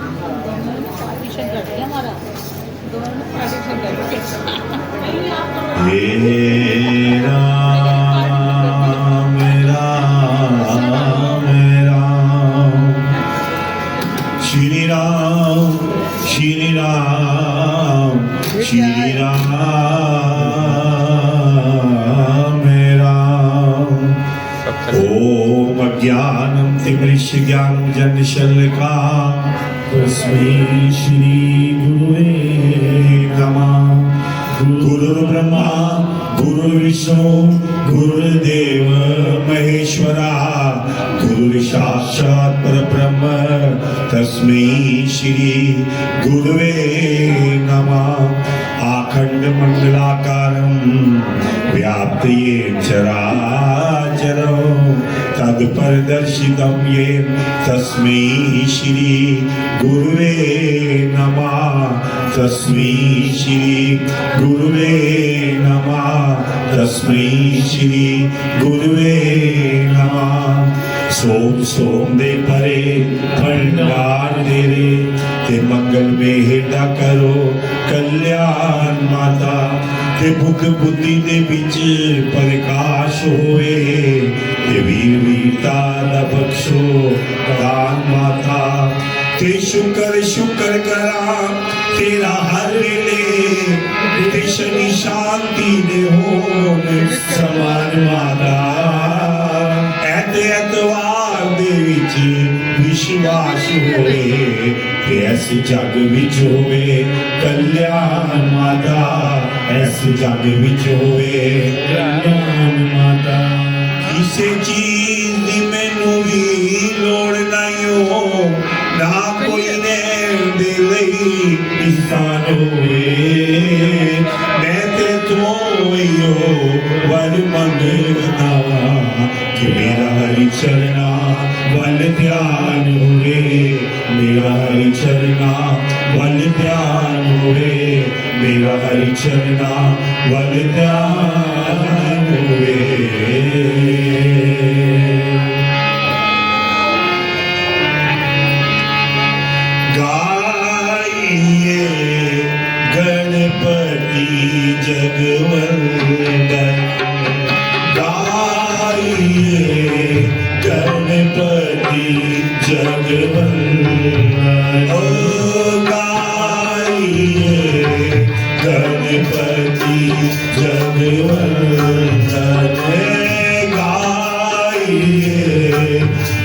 Partition कर दिया हमारा, दोनों ने पार्टीशन कर दिया। हे राम राम राम, श्री राम श्री राम श्री राम राम। ओम अज्ञानं तिमिरज्ञानं जन्मशलाकया तस्मै श्री गुरुवे नमः। गुरुर्ब्रह्मा गुरुर्विष्णु गुरुर्देव महेश्वरा, गुरुर्साक्षात् परब्रह्म तस्मै श्री गुरुवे नमः। अखण्डमण्डलाकारं व्याप्तं चराचरं तत्परिदर्शितं येन तस्मै श्री गुरुवे नमः। तस्मै श्री गुरुवे नमः। तस्मै श्री गुरुवे नमः। सोम सोम दे परे भंडार दे रे, ते मंगल में हेटा करो कल्याण माता। ते बुद्ध बुद्धि दे बिच प्रकाश होए, ते वीर वीरता दा बख्शो दान माता। ते शुक्र शुक्र करा तेरा हर वेले, ते शनि शांति दे होन समान माता। ऐतवार दे विच विश्वास होए, ते ऐस जग विच होए कल्याण माता। ऐस जग विच होए कल्याण माता। किसे चीज दी मैनू भी लोड़ नहीं हो, ना कोई नैन दे लई इंसान होए। मैं ते तो यो वर मंगना, कि मेरा हरि चरना वल ध्यान होए। मेरा हरि चरना वल ध्यान होए। मेरा हरि चरना वल ध्यान होए। गाइए गणपति जगवंदन, गाइए गणपति जगवंदन। ओ गाइए गणपति जगवंदन। गाइए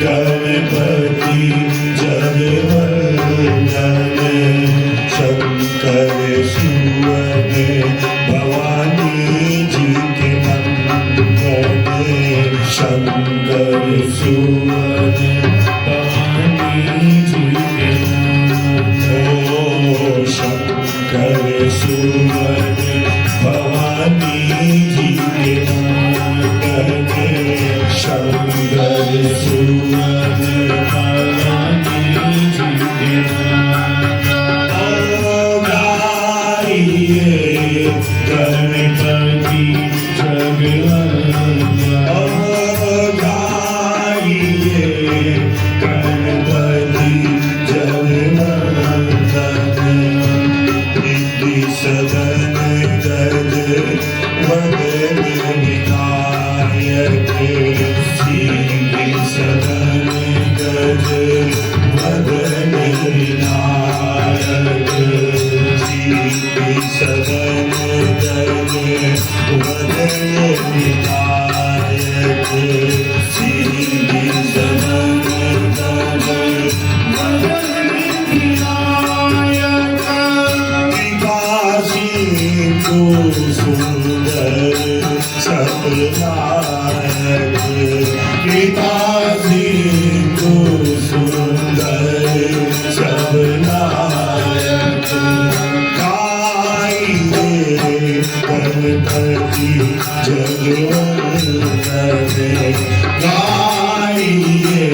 गणपति जगवंदन। शंकर सुवन भवानी जी के मंगल, शंकर सुवन भवानी जी के मंगल। ओ शंकर सुवन भवानी जी के मंगल। शंकर सुवन भवानी जी के मंगल। गाइए गणपति जगवंदन। गाइए गणपति जगवंदन। रिद्धि सदन गज वदन विनायक, सिद्धि सदन गज वदन विनायक। सिद्धि सदन गज वदन विनायक। सिद्धि सदन गज वदन विनायक। कृपा सिंधु सुंदर सतनायक। कृपा सिंधु सुंदर सबनायक। गाइए गणपति जगवंदन। गाइए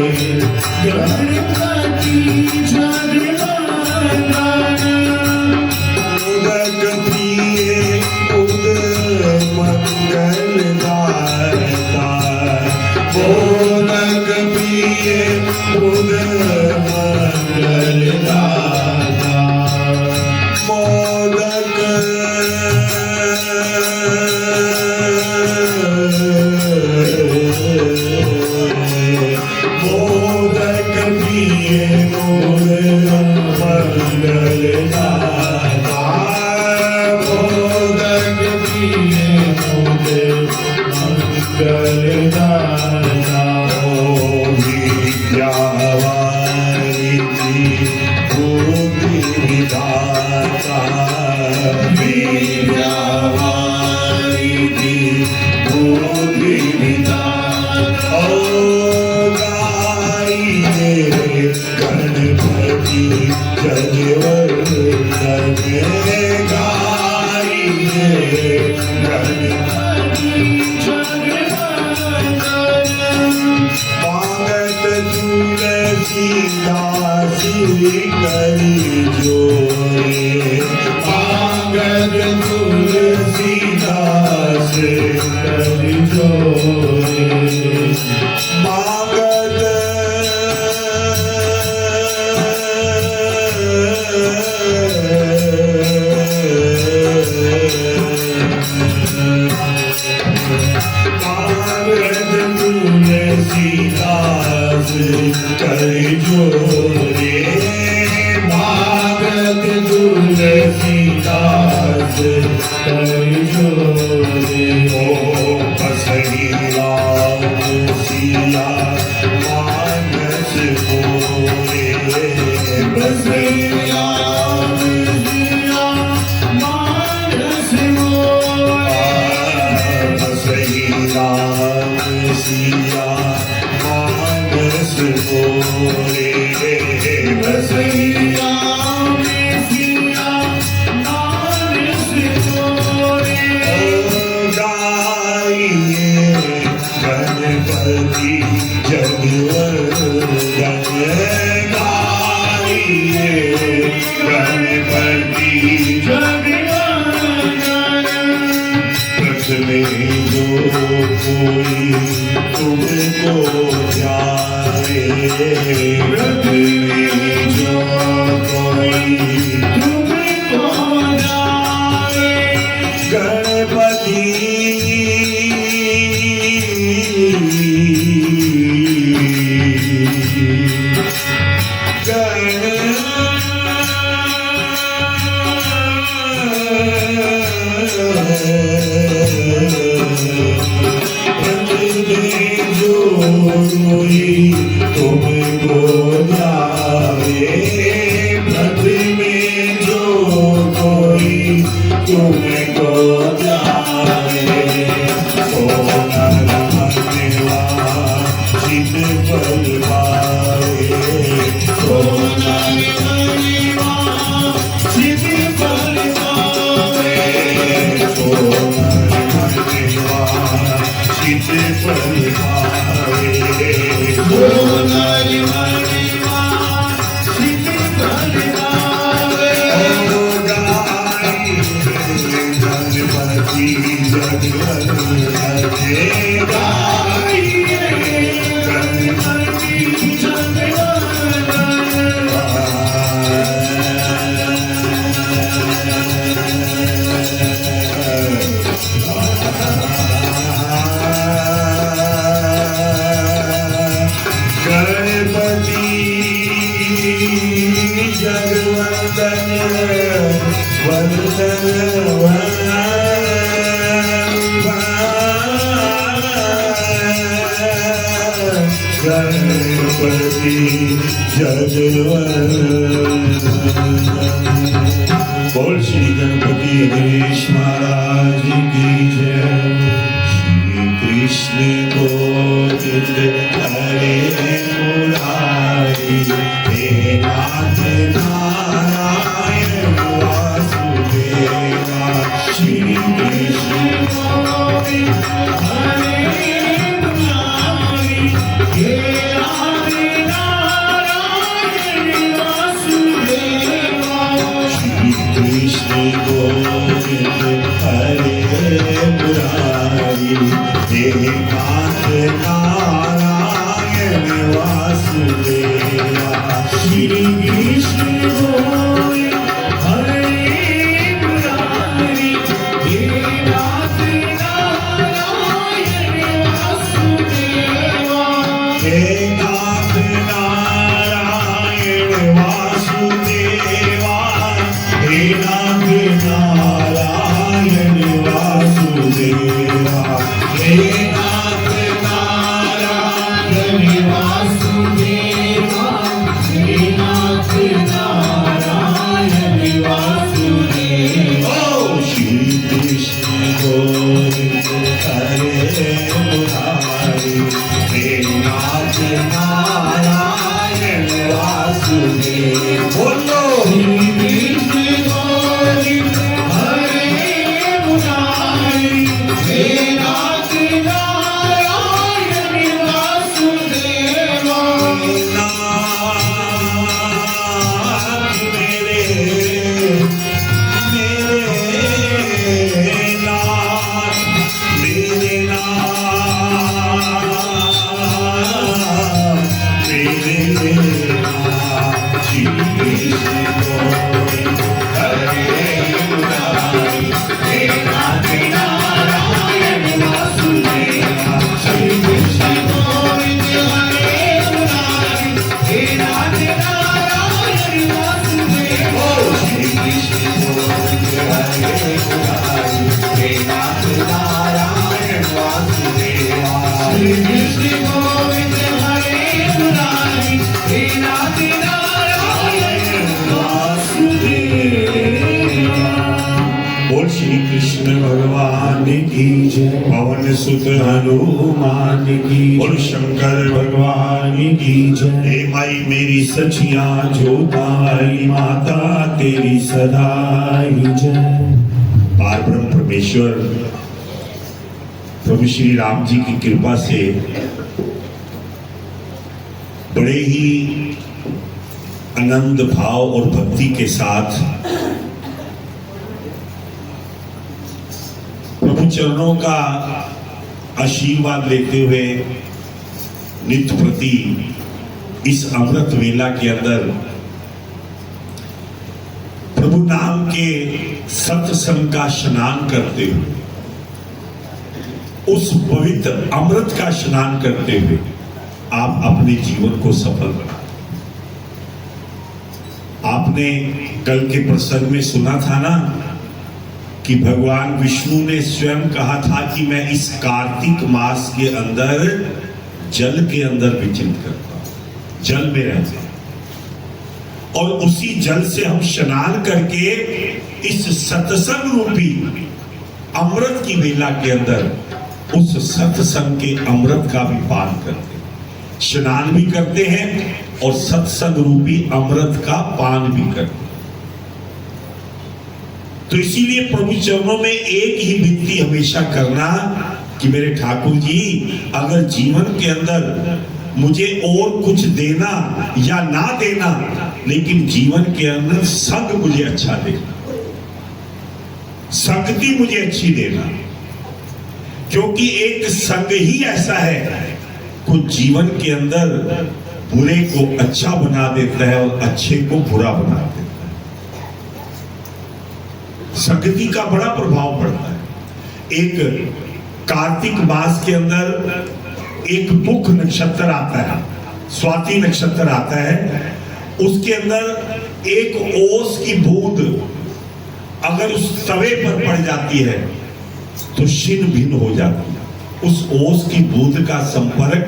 गणपति जगवंदन। उदक प्रिय उद मंगलदाता, उदक प्रिय उद मंगलदाता मोदक मोदक प्रिय मोर मंगलदाता मोदक प्रिय मोर मंगलदाता ओ विद्यावारिधि बुद्धि विधाता विद्यावारिधि बुद्धि विधाता ओ गाइए गणपति जगवर्धन गाइए गणपति मांगत तुलसीदास करी जोरे मांगत तुलसीदास करी जोरे मांगत मांगत तुलसीदास करी जोरे मांगत तुलसीदास करी जोरे ओ बसही राम सिया मानस मोरे बसही राम सिया मानस मोरे बसही राम सिया मानस मोरे बसही राम सिया मानस मोरे गाइए गणपति जगवर्धन गाइए गणपति जगवर्धन प्रथमे जो कोई तुमको ध्याए प्रथमे जो कोई तुमको ध्याए गणपति तुमको ध्याए प्रतिमे जो कोई तुमको ध्याए सोना देवा चित फल पाए सोना देवा चित फल पाए सोना देवा चित फल पाए सोनारी मणिमा चित फल पाए ओ गाई गणपति जगवर्धन गाई गणपति गणपति जगवर्धन वंदन गणपति जगवर्धन बोल श्री गणपति गणेश महाराज की जय श्री कृष्ण गोविंद हरे मुरारी हे नाथ नारायण वासुदेवा श्री कृष्ण गोविंद हरे मुरारी हे नाथ नारायण वासुदेवा श्री कृष्ण गोविंद हरे मुरारी हे नाथ नारायण वासुदेवा वासुदेव बोलो कृष्ण गोविंद हरे मुरारी हे नाथ नारायण वासुदेवा नाथ मेरे नाथ मेरे नाथ श्री कृष्ण गोविंद हरे मुरारी हे नाथ नारायण वासुदेवा श्री कृष्ण गोविंद हरे मुरारी हे नाथ नारायण वासुदेवा श्री कृष्ण गोविंद हरे मुरारी हे नाथ नारायण वासुदेवा श्री कृष्ण गोविंद हरे मुरारी हे नाथ नारायण वासुदेवा बोल श्री कृष्ण भगवान की जय पवन सुत हनुमान की बोल शंकर भगवान की जय हे माई मेरी सचिया जोताई माता तेरी सदाई जय पार ब्रह्म परमेश्वर प्रभु श्री राम जी की कृपा से बड़े ही आनंद भाव और भक्ति के साथ प्रभु चरणों का आशीर्वाद लेते हुए नित्य प्रति इस अमृत वेला के अंदर प्रभु नाम के सत्संग का स्नान करते हुए उस पवित्र अमृत का स्नान करते हुए आप अपने जीवन को सफल बना। आपने कल के प्रसंग में सुना था ना कि भगवान विष्णु ने स्वयं कहा था कि मैं इस कार्तिक मास के अंदर जल के अंदर विचरित करता हूं, जल में रहता हूं और उसी जल से हम स्नान करके इस सत्संग रूपी अमृत की वेला के अंदर उस सत्संग के अमृत का भी पान करते हैं, स्नान भी करते हैं और सत्संग रूपी अमृत का पान भी करते हैं। तो इसीलिए प्रभु चरणों में एक ही विनती हमेशा करना कि मेरे ठाकुर जी अगर जीवन के अंदर मुझे और कुछ देना या ना देना, लेकिन जीवन के अंदर संग मुझे अच्छा देना, संगति मुझे अच्छी देना, क्योंकि एक संग ही ऐसा है कुछ जीवन के अंदर बुरे को अच्छा बना देता है और अच्छे को बुरा बना देता है। संगति का बड़ा प्रभाव पड़ता है। एक कार्तिक मास के अंदर एक मुख नक्षत्र आता है, स्वाति नक्षत्र आता है, उसके अंदर एक ओस की बूंद अगर उस तवे पर पड़ जाती है तो छिन्न भिन्न हो जाती है। उस ओस की बूंद का संपर्क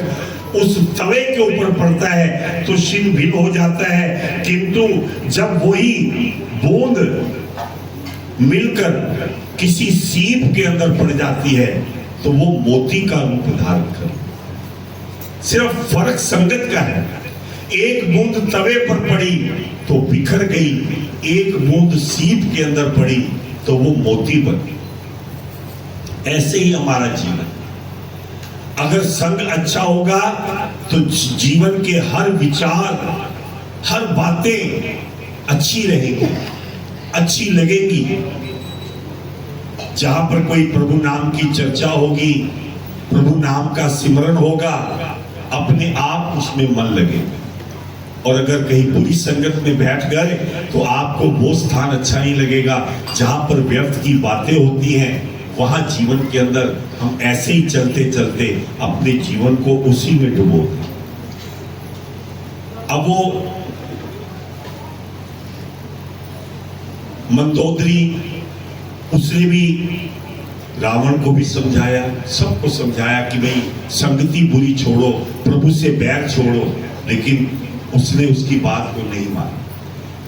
उस तवे के ऊपर पड़ता है तो छिन्न भिन्न हो जाता है, किंतु जब वही बूंद मिलकर किसी सीप के अंदर पड़ जाती है तो वो मोती का रूप धारण कर। सिर्फ फर्क संगत का है। एक बूंद तवे पर पड़ी तो बिखर गई, एक बूंद सीप के अंदर पड़ी तो वो मोती बन गई। ऐसे ही हमारा जीवन, अगर संग अच्छा होगा तो जीवन के हर विचार, हर बातें अच्छी रहेगी, अच्छी लगेगी। जहां पर कोई प्रभु नाम की चर्चा होगी, प्रभु नाम का सिमरन होगा, अपने आप उसमें मन लगेगा। और अगर कहीं बुरी संगत में बैठ गए तो आपको वो स्थान अच्छा नहीं लगेगा। जहां पर व्यर्थ की बातें होती हैं वहां जीवन के अंदर हम ऐसे ही चलते चलते अपने जीवन को उसी में डुबो दें। अब वो मंदोदरी, उसने भी रावण को भी समझाया, सबको समझाया कि भाई संगति बुरी छोड़ो, प्रभु से बैर छोड़ो, लेकिन उसने उसकी बात को नहीं माना।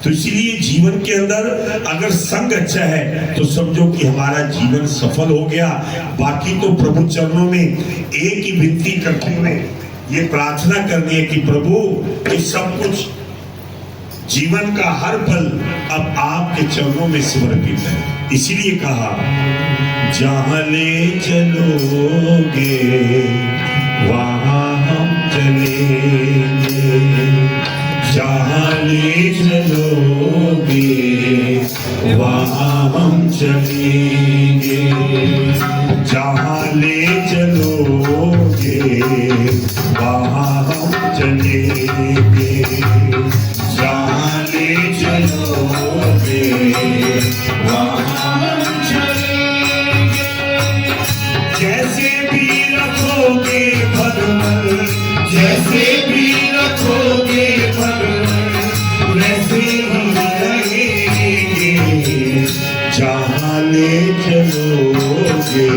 तो इसीलिए जीवन के अंदर अगर संग अच्छा है तो समझो कि हमारा जीवन सफल हो गया। बाकी तो प्रभु चरणों में एक ही विनती करते हुए ये प्रार्थना करनी है कि प्रभु ये सब कुछ जीवन का हर पल अब आपके चरणों में समर्पित है। इसीलिए कहा, जहां ले चलोगे वहां हम चलेंगे, जहां ले चलोगे वहां हम चलेंगे, जहां ले चलोगे वहां हम चलेंगे, जहां ले चलोगे वहां हम चलेंगे। जैसे भी रखोगे भगवान, जैसे भी रखोगे भगवान, वैसे हम रहेंगे, जहां ले चलोगे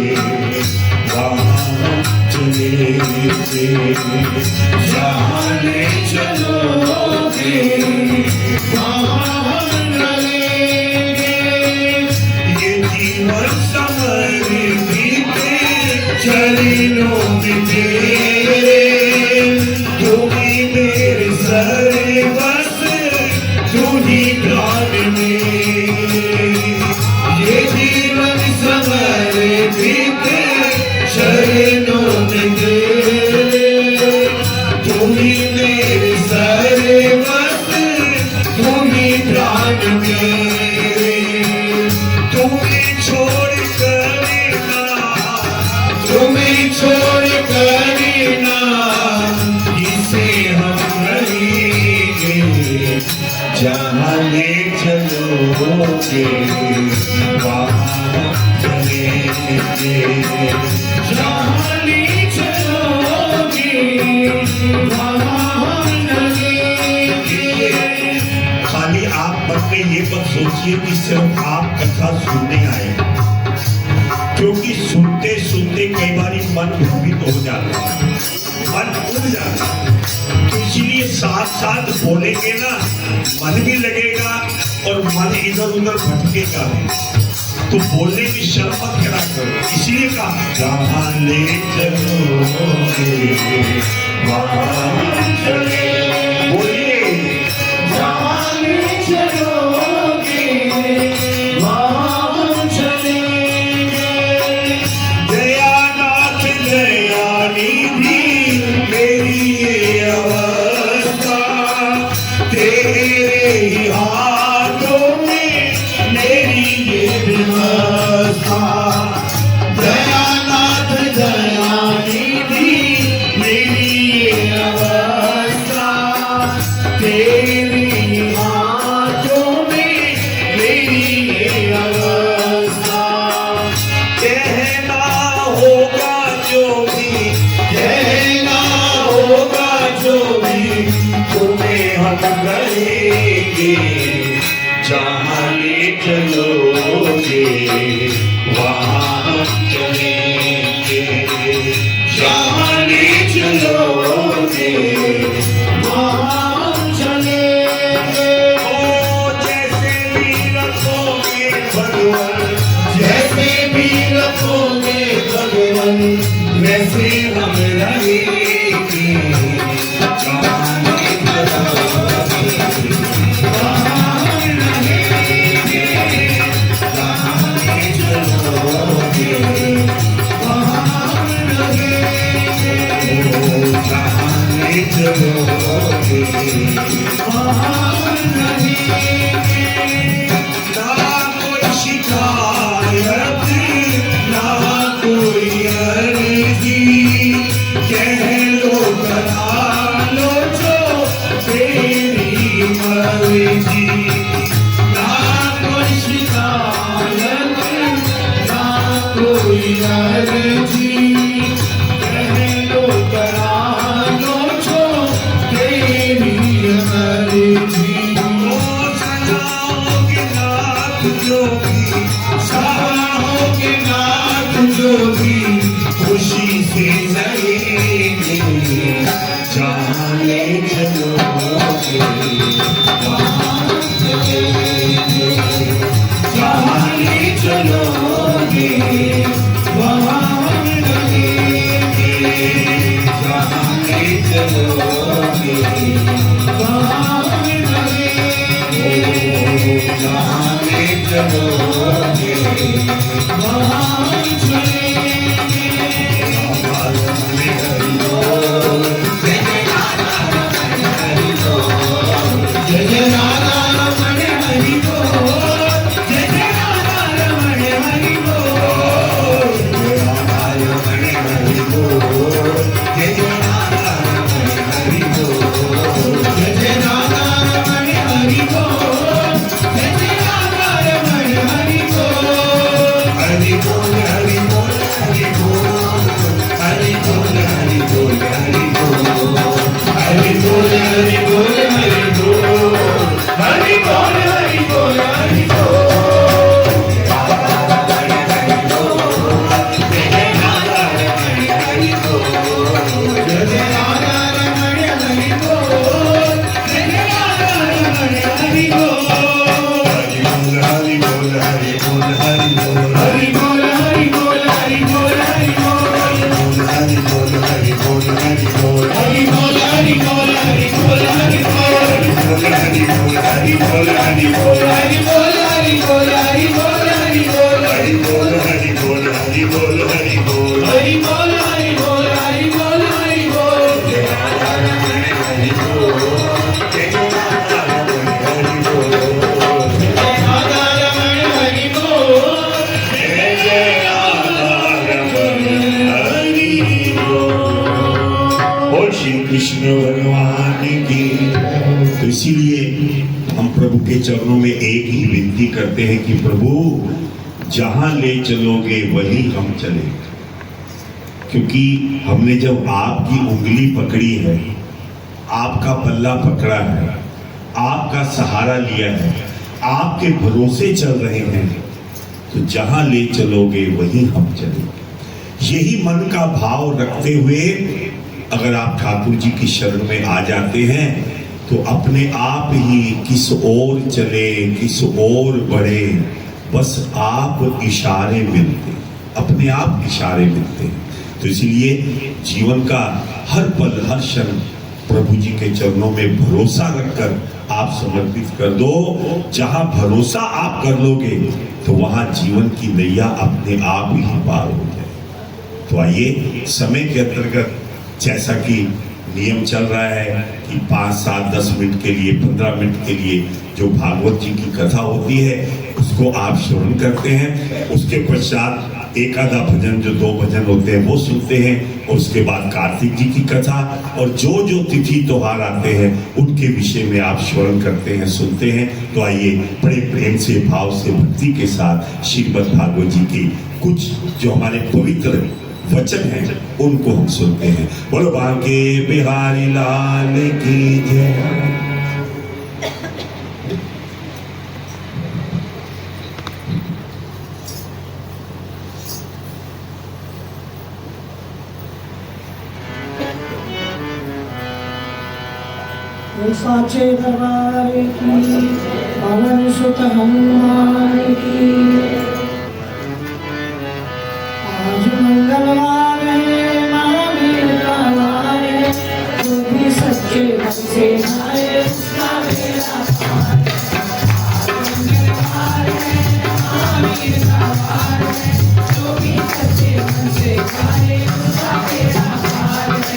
वहां हम चलेंगे, जहां ले चलोगे वहां हम चलेंगे। ये जीवन समर्पित चरणों में तेरे, तू ही मेरे सर्वस्व, तू ही प्राण मेरे। ये जीवन समर्पित चरणों में तेरे, तू ही मेरे सर्वस्व, तू ही प्राण मेरे। तुम्हें छोड़ कर ना, तुम्हें छोड़ कर ना किसे हम रहेंगे, जहां ले चलोगे वहां हम चलेंगे, जहां ले चलोगे वहां हम चलेंगे। खाली आप मन में ये मत सोचिए कि सिर्फ आप कथा सुनने आए, क्योंकि सुनते सुनते कई बार मन भ्रमित हो जाता है, मन उड़ जाता है। तो इसीलिए साथ साथ बोलेंगे ना, मन भी लगेगा और मन इधर उधर भटकेगा नहीं। तो बोलने की शर्म मत करा करो। इसीलिए कहा, जहां ले चलोगे वहां हम चलेंगे। बोलिए, जहां ले चलोगे वहां हम चलेंगे। दयानाथ दयानिधि मेरी ये अवस्था, तेरे ही हाथों में मेरी ये व्यवस्था। दयानाथ दयानिधि मेरी ये अवस्था, तेरे ही हाथों में मेरी ये अवस्था। कहना होगा जो भी, कहना होगा जो भी, तुम्हें हम करेंगे, जहां ले चलोगे वहां हम चलेंगे, जहां ले चलोगे वहां हम चलेंगे। ओ जैसे भी रखोगे भगवान, जैसे भी रखोगे भगवान, वैसे हम रहेंगे, जहां ले चलोगे वहां हम रहेंगे, जहां ले चलोगे वहां हम रहेंगे, ओ जहां ले चलोगे वहां हम रहेंगे। ना कोई शिकायत, ना कोई अर्जी, कह लो करा लो जो तेरी मर्जी। ना कोई शिकायत, ना कोई अर्जी, कह लो करा लो जो तेरी मर्जी। ओ सजाओगे नाथ जो भी, सजाओगे नाथ जो भी, खुशी से रहेंगे, जहां ले चलोगे वहां चलेंगे, जहां ले चलोगे वहां हम रहेंगे, जहां ले चलोगे वहां हम रहेंगे। हरि बोल हरि बोल हरि बोल हरि बोल हरि बोल हरि बोल हरि बोल हरि बोल हरि बोल हरि बोल हरि बोल हरि बोल हरि बोल हरि बोल हरि बोल जय राधा रमण हरि बोल जय राधा रमण हरि बोल जय राधा रमण हरि बोल जय जय राधा रमण हरि बोल। बोल श्री कृष्ण भगवान की। तो इसीलिए हम प्रभु के चरणों में एक ही विनती करते हैं कि प्रभु जहां ले चलोगे वहीं हम चले, क्योंकि हमने जब आपकी उंगली पकड़ी है, आपका पल्ला पकड़ा है, आपका सहारा लिया है, आपके भरोसे चल रहे हैं, तो जहां ले चलोगे वहीं हम चले। यही मन का भाव रखते हुए अगर आप ठाकुर जी की शरण में आ जाते हैं तो अपने आप ही किस ओर चले, किस ओर बढ़े, बस आप इशारे मिलते, अपने आप इशारे मिलते हैं। तो इसलिए जीवन का हर पल हर क्षण प्रभु जी के चरणों में भरोसा रखकर आप समर्पित कर दो। जहां भरोसा आप कर लोगे तो वहां जीवन की नैया अपने आप ही पार हो जाए। तो आइए, समय के अंतर्गत जैसा कि नियम चल रहा है कि 5, 7, 10 मिनट के लिए, 15 मिनट के लिए जो भागवत जी की कथा होती है उसको आप श्रवण करते हैं। उसके पश्चात एक आधा भजन, जो 2 भजन होते हैं वो सुनते हैं, और उसके बाद कार्तिक जी की कथा और जो जो तिथि त्योहार आते हैं उनके विषय में आप श्रवण करते हैं, सुनते हैं। तो आइए बड़े प्रेम से, भाव से, भक्ति के साथ श्रीमद् भागवत जी की कुछ जो हमारे पवित्र वचन हैं उनको हम सुनते हैं। बोलो बांके बिहारी लाल की जय। साचे दरबार की, पवन सुत हनुमान की। आज मंगलवार है, मारा मेरा वार है, जो भी सच्चे मन से आए उसका बेड़ा पार है। आज मंगलवार है, मारा मेरा वार है, जो भी सच्चे मन से आए उसका बेड़ा पार है।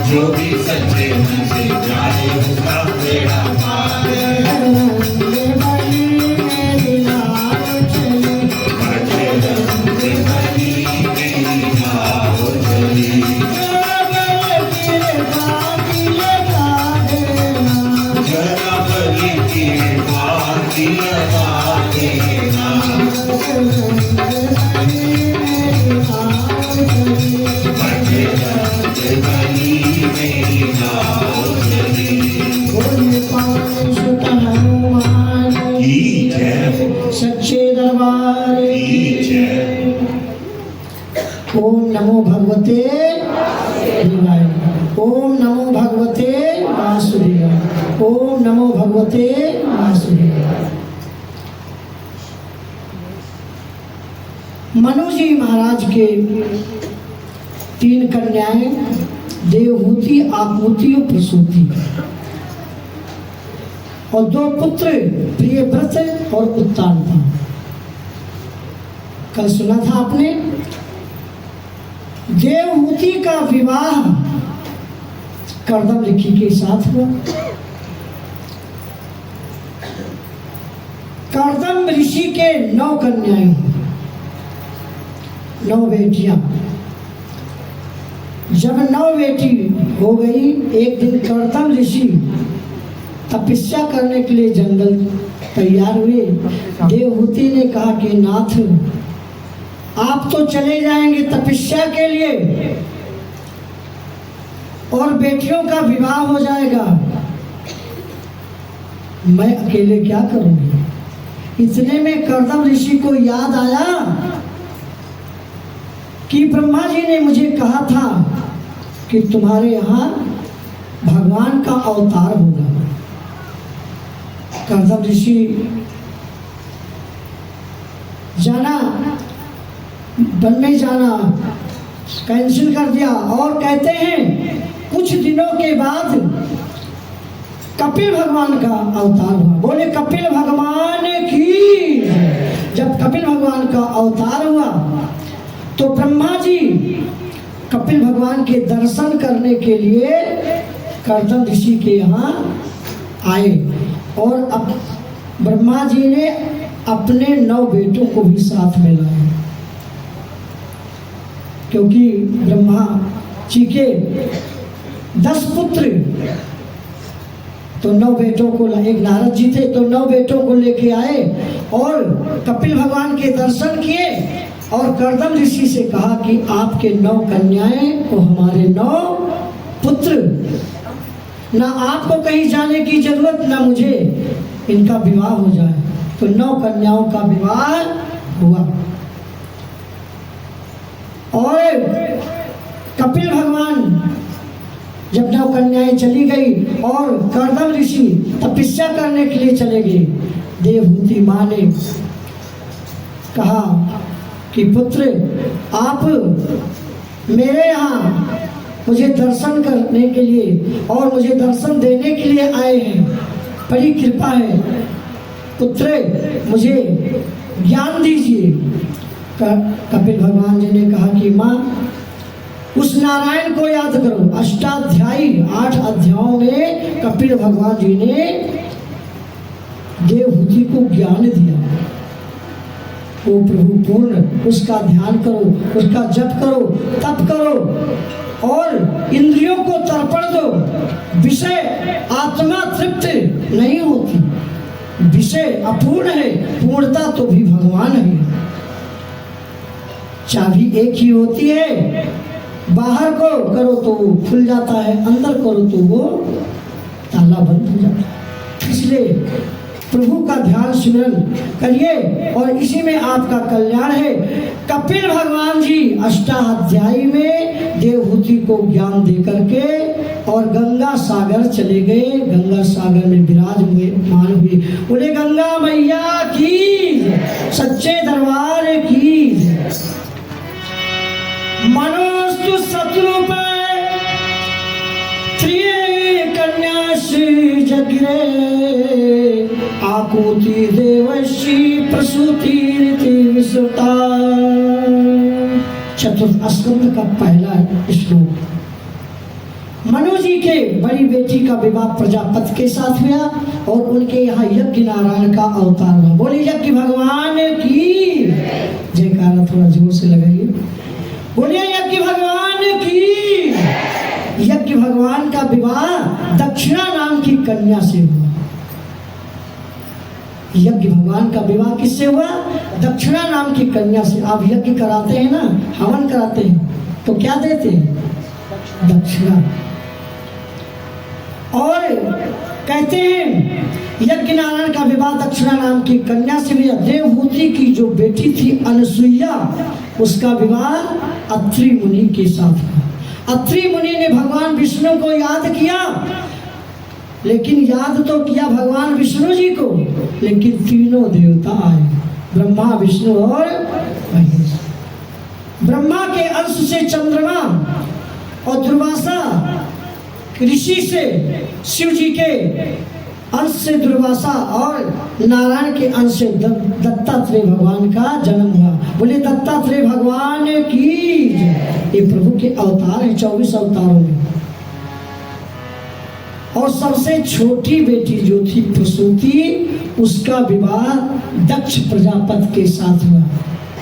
जो भी सच्चे मन से जाए उसका बेड़ा पार है। बड़े रंग बनी मेरी नाव चली, जरा बलि की बाती लगा देना। बड़े रंग बनी मेरी नाव चली। की जय, सच्चे दरबार की जय। ओम नमो भगवते देवाय। ओम नमो भगवते वासुदेवाय। ओम नमो भगवते वासुदेवाय। मनु जी महाराज के 3 कन्याएं, देवहूति, आपूति और प्रसूति, और 2 पुत्र, प्रियव्रत और उत्तानपाद। कल सुना था आपने, देवहूति का विवाह कर्दम ऋषि के साथ हुआ। कर्दम ऋषि के 9 कन्याएं, 9 बेटियां। जब 9 बेटी हो गई, एक दिन कर्दम ऋषि तपस्या करने के लिए जंगल तैयार हुए। देवहूति ने कहा कि नाथ, आप तो चले जाएंगे तपस्या के लिए और बेटियों का विवाह हो जाएगा, मैं अकेले क्या करूंगी। इतने में कर्दम ऋषि को याद आया कि ब्रह्मा जी ने मुझे कहा था कि तुम्हारे यहाँ भगवान का अवतार होगा। कर्दम ऋषि जाना, वन में जाना कैंसिल कर दिया और कहते हैं कुछ दिनों के बाद कपिल भगवान का अवतार हुआ। बोले कपिल भगवान की। जब कपिल भगवान का अवतार हुआ तो ब्रह्मा जी कपिल भगवान के दर्शन करने के लिए कर्दम ऋषि के यहाँ आए और अब ब्रह्मा जी ने अपने 9 बेटों को भी साथ में लाए, क्योंकि ब्रह्मा जी के 10 पुत्र तो 9 बेटों को, एक नारद जी थे तो 9 बेटों को लेके आए और कपिल भगवान के दर्शन किए और कर्दम ऋषि से कहा कि आपके 9 कन्याएं और हमारे 9 पुत्र, ना आपको कहीं जाने की जरूरत ना मुझे, इनका विवाह हो जाए। तो 9 कन्याओं का विवाह हुआ और कपिल भगवान जब 9 कन्याएं चली गई और कर्दम ऋषि तपस्या करने के लिए चले गए, देवहूति माँ ने कहा कि पुत्र, आप मेरे यहाँ मुझे दर्शन करने के लिए और मुझे दर्शन देने के लिए आए हैं, बड़ी कृपा है, पुत्र मुझे ज्ञान दीजिए। कपिल भगवान जी ने कहा कि माँ, उस नारायण को याद करो। अष्टाध्यायी 8 अध्यायों में कपिल भगवान जी ने देवहूति को ज्ञान दिया। वो प्रभु पूर्ण, उसका ध्यान करो, उसका जप करो, तप करो और इंद्रियों को तर्पण दो। विषय आत्मा तृप्त नहीं होती, विषय अपूर्ण है, पूर्णता तो भी भगवान है। चाबी एक ही होती है, बाहर को करो तो वो खुल जाता है, अंदर करो तो वो ताला बंद हो जाता है। इसलिए प्रभु का ध्यान सिमरन करिए और इसी में आपका कल्याण है। कपिल भगवान जी अष्टाध्यायी में देवहूति को ज्ञान दे करके और गंगा सागर चले गए। गंगा सागर में विराजमान हुए। बोले गंगा मैया की, सच्चे दरबार की। मनोस्तु शत्रुप कन्यासी जगिरे आकुति देवशी प्रसूति रीति विसुता। चतुर्थ स्कंद का पहला श्लोक। मनु जी के बड़ी बेटी का विवाह प्रजापति के साथ हुआ और उनके यहाँ यज्ञ नारायण का अवतार हुआ। बोले यज्ञ भगवान की जयकारा थोड़ा जोर से लगाइए। बोलिए यज्ञ भगवान की। यज्ञ भगवान का विवाह दक्षिणा नाम की कन्या से हुआ। यज्ञ भगवान का विवाह किससे हुआ? दक्षिणा नाम की कन्या से। आप यज्ञ कराते हैं ना, हवन कराते हैं तो क्या देते हैं? दक्षिणा। और कहते हैं यज्ञ नारायण का विवाह दक्षिणा नाम की कन्या से हुआ। देवहूति की जो बेटी थी अनसुईया, उसका विवाह अत्रि मुनि के साथ हुआ। अत्रि मुनि ने भगवान विष्णु को याद किया, लेकिन याद तो किया भगवान विष्णु जी को, लेकिन तीनों देवता आए, ब्रह्मा विष्णु और महेश। ब्रह्मा के अंश से चंद्रमा और दुर्वासा ऋषि से शिव जी के अंश से दुर्वासा और नारायण के अंश से दत्तात्रेय भगवान का जन्म हुआ। बोले दत्तात्रेय भगवान की। ये प्रभु के अवतार है 24 अवतारों में। और सबसे छोटी बेटी जो थी प्रसूति, उसका विवाह दक्ष प्रजापति के साथ हुआ,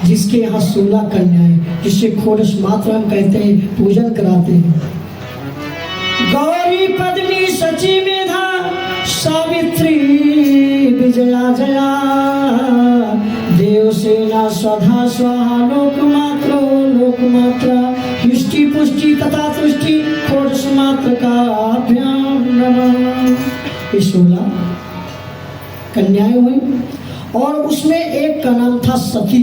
जिसके यहाँ 16 कन्याएं, जिसे खोरस मात्र हम कहते हैं, पूजन कराते हैं। गौरी पद्मी सची मेधा सावित्री जया जया, देव सेना स्वधा स्वाहा, लोकमात्रा युष्टि पुष्टि तथा तुष्टि, षोडश मात्र का अभ्याम नमः। ये 16 कन्याएं हुई और उसमें एक का नाम था सती।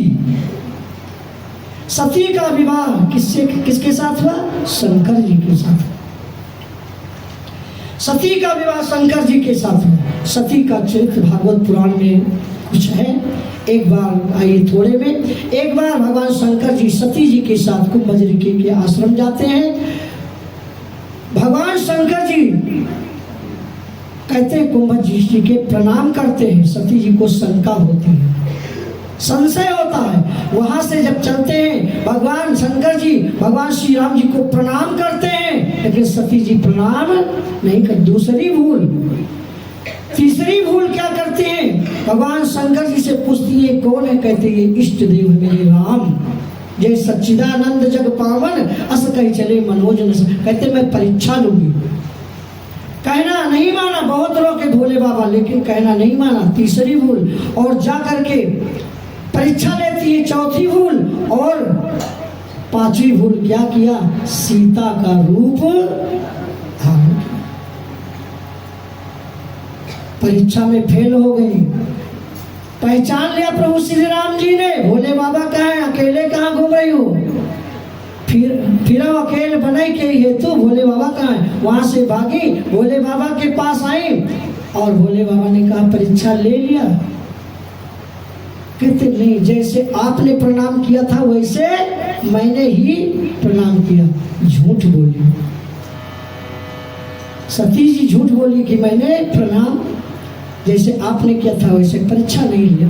सती का विवाह किसके साथ हुआ? शंकर जी के साथ। सती का विवाह शंकर जी के साथ हुआ। सती का चरित्र भागवत पुराण में कुछ है। एक बार आइए थोड़े में, एक बार भगवान शंकर जी सती जी के साथ कुंभजरिके के आश्रम जाते हैं। भगवान शंकर जी कहते हैं कुंभ जी के प्रणाम करते हैं। सती जी को शंका होती है, संशय होता है। वहां से जब चलते हैं भगवान शंकर जी भगवान श्री राम जी को प्रणाम करते हैं, लेकिन सती जी प्रणाम नहीं कर। दूसरी भूल, तीसरी भूल क्या करते हैं? भगवान शंकर जी से पूछती है कौन है? कहते हैं इष्ट देव है मेरे राम, जय सच्चिदानंद जग पावन, अस कही चले मनोज न। कहते मैं परीक्षा लूंगी। कहना नहीं माना, बहुत लोग के भोले बाबा, लेकिन कहना नहीं माना। तीसरी भूल, और जा करके परीक्षा लेती है। चौथी भूल और पांचवी भूल क्या किया? सीता का रूप धारण किया। परीक्षा में फेल हो गई। पहचान लिया प्रभु श्री राम जी ने, भोले बाबा कहाँ हैं? अकेले कहाँ घूम रही हो? फिर अकेले बनाई के हेतु भोले बाबा कहाँ हैं? वहां से भागी, भोले बाबा के पास आई और भोले बाबा ने कहा परीक्षा ले लिया? कहते नहीं, जैसे आपने प्रणाम किया था वैसे मैंने ही प्रणाम किया। झूठ बोली सती जी, झूठ बोली कि मैंने प्रणाम जैसे आपने किया था वैसे परीक्षा नहीं लिया।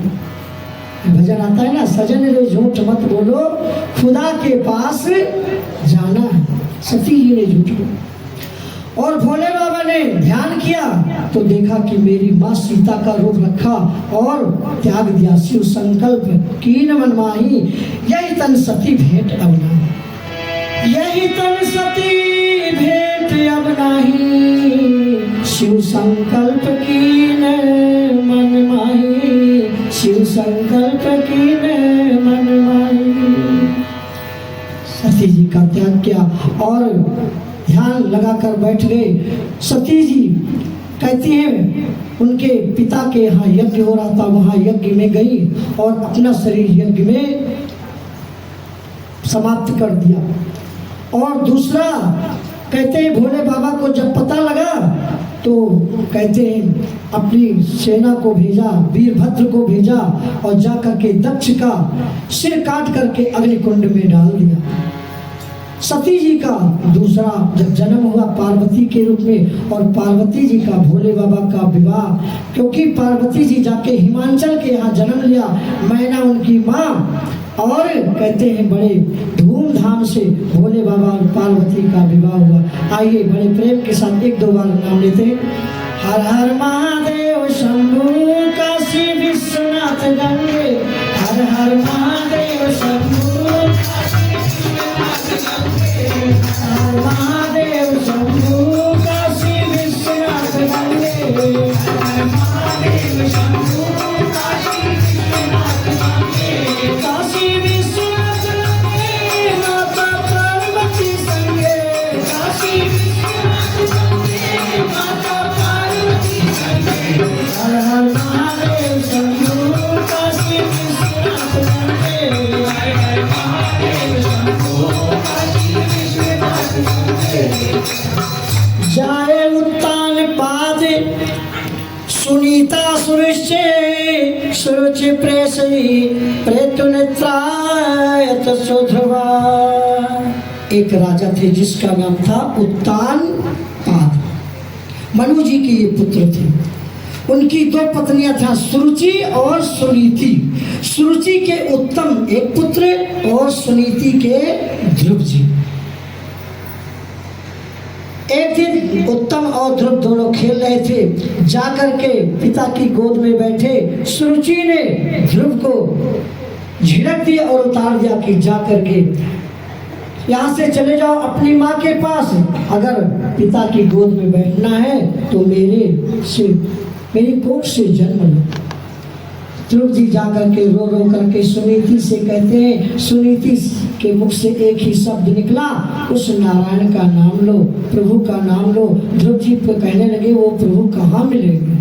भजन आता है ना, सजन रे झूठ मत बोलो, खुदा के पास जाना है। सती जी ने झूठ बोला और भोले बाबा ने ध्यान किया तो देखा कि मेरी माँ सीता का रूप रखा और त्याग दिया। शिव संकल्प कीन मन माही, यही तन सती भेंट अब नाही, यही तन सती भेंट अब नाही। शिव संकल्प कीन मन माही, शिव संकल्प कीन मन माही। सती जी का त्याग किया और ध्यान लगाकर बैठ गए। सती जी कहती हैं उनके पिता के यहाँ यज्ञ हो रहा था, वहाँ यज्ञ में गई और अपना शरीर यज्ञ में समाप्त कर दिया। और दूसरा कहते हैं भोले बाबा को जब पता लगा तो कहते हैं अपनी सेना को भेजा, वीरभद्र को भेजा और जाकर के दक्ष का सिर काट करके अग्निकुंड में डाल दिया। सती जी का दूसरा जब जन्म हुआ पार्वती के रूप में और पार्वती जी का भोले बाबा का विवाह, क्योंकि पार्वती जी जाके हिमाचल के यहाँ जन्म लिया, मैना उनकी माँ, और कहते हैं बड़े धूमधाम से भोले बाबा और पार्वती का विवाह हुआ। आइए बड़े प्रेम के साथ एक दो बार नाम लेते हैं। हर हर महादेव शंभु काशी विश्वनाथ गंगे, हर हर महादेव शंभु महादेव शंभु काशी विश्वनाथ गंगे, महादेव शंभु काशी विश्वनाथ गंगे, काशी विश्वनाथ गंगे, माता पार्वती संगे, काशी विश्वनाथ गंगे, माता पार्वती संगे, हर हर महादेव शंभु काशी विश्वनाथ गंगे, हर हर महादेव शंभु काशी विश्वनाथ गंगे। जाए उत्तान पाद सुनीता सुरुचे सुरुचि प्रेसई प्रेतुनेत्रायत सुध्रवा। एक राजा थे जिसका नाम था उत्तान पाद, मनु जी के ये पुत्र थे। उनकी दो पत्नियां था, सुरुचि और सुनीति। सुरुचि के उत्तम एक पुत्र और सुनीति के ध्रुव जी। एक दिन उत्तम और ध्रुव दोनों खेल रहे थे, जाकर के पिता की गोद में बैठे सुरुचि ने ध्रुव को झिड़क दिया और उतार दिया कि जाकर के यहाँ से चले जाओ अपनी माँ के पास। अगर पिता की गोद में बैठना है तो मेरी कोख से जन्म लो। ध्रुव जी जाकर के रो रो करके सुनीति से कहते हैं, सुनीति के मुख से एक ही शब्द निकला, उस नारायण का नाम लो, प्रभु का नाम लो। ध्रुव जी कहने लगे वो प्रभु कहाँ मिलेंगे,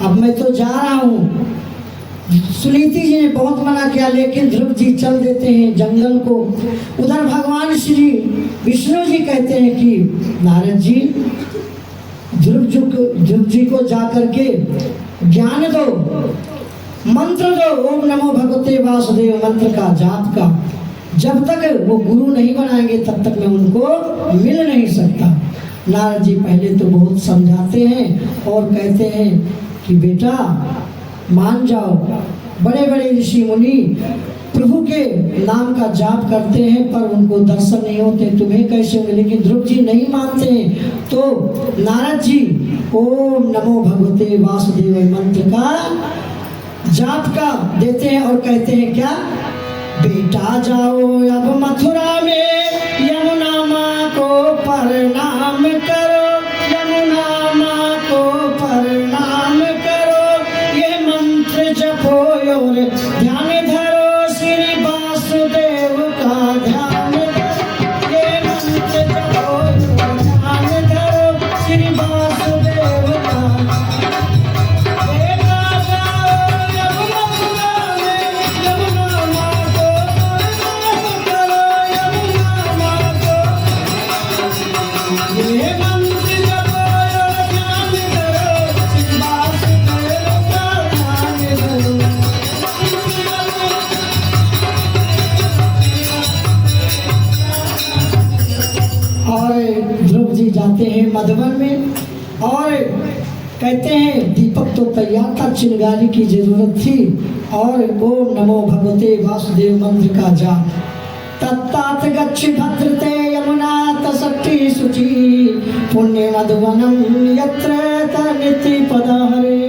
अब मैं तो जा रहा हूँ। सुनीति जी ने बहुत मना किया, लेकिन ध्रुव जी चल देते हैं जंगल को। उधर भगवान श्री विष्णु जी कहते हैं कि नारद जी ध्रुव जी को जाकर के ज्ञान दो, मंत्र दो, ओम नमो भगवते वासुदेव मंत्र का, जाप का। जब तक वो गुरु नहीं बनाएंगे तब तक मैं उनको मिल नहीं सकता। नारद जी पहले तो बहुत समझाते हैं और कहते हैं कि बेटा मान जाओ, बड़े बड़े ऋषि मुनि प्रभु के नाम का जाप करते हैं पर उनको दर्शन नहीं होते, तुम्हें कैसे होंगे। लेकिन ध्रुव जी नहीं मानते हैं, तो नारद जी ओम नमो भगवते वासुदेव मंत्र का जाप का देते हैं और कहते हैं क्या, बेटा जाओ अब मथुरा में, यमुना माँ को प्रणाम करो, यमुना माँ को प्रणाम करो, ये मंत्र जपो और ध्यान धरो, श्री वासुदेव का ध्यान करो, ये मंत्र जपो और ध्यान धरो, श्री वासुदेव का। बेटा जाओ अब मथुरा में, यमुना माँ को प्रणाम करो, यमुना माँ को, ये मंत्र जपो और ध्यान करो, श्री वासुदेव का ध्यान धरो। और ध्रुव जी जाते हैं मधुबन में और कहते हैं दीपक तो तैयार था, चिंगारी की जरूरत थी और ओम नमो भगवते वासुदेव मंत्र का जाप। तत्तात गच्छ भद्रते यमुना तसक्ति शुचि, पुण्य मधुवनम यत्र तनिति पदहरे।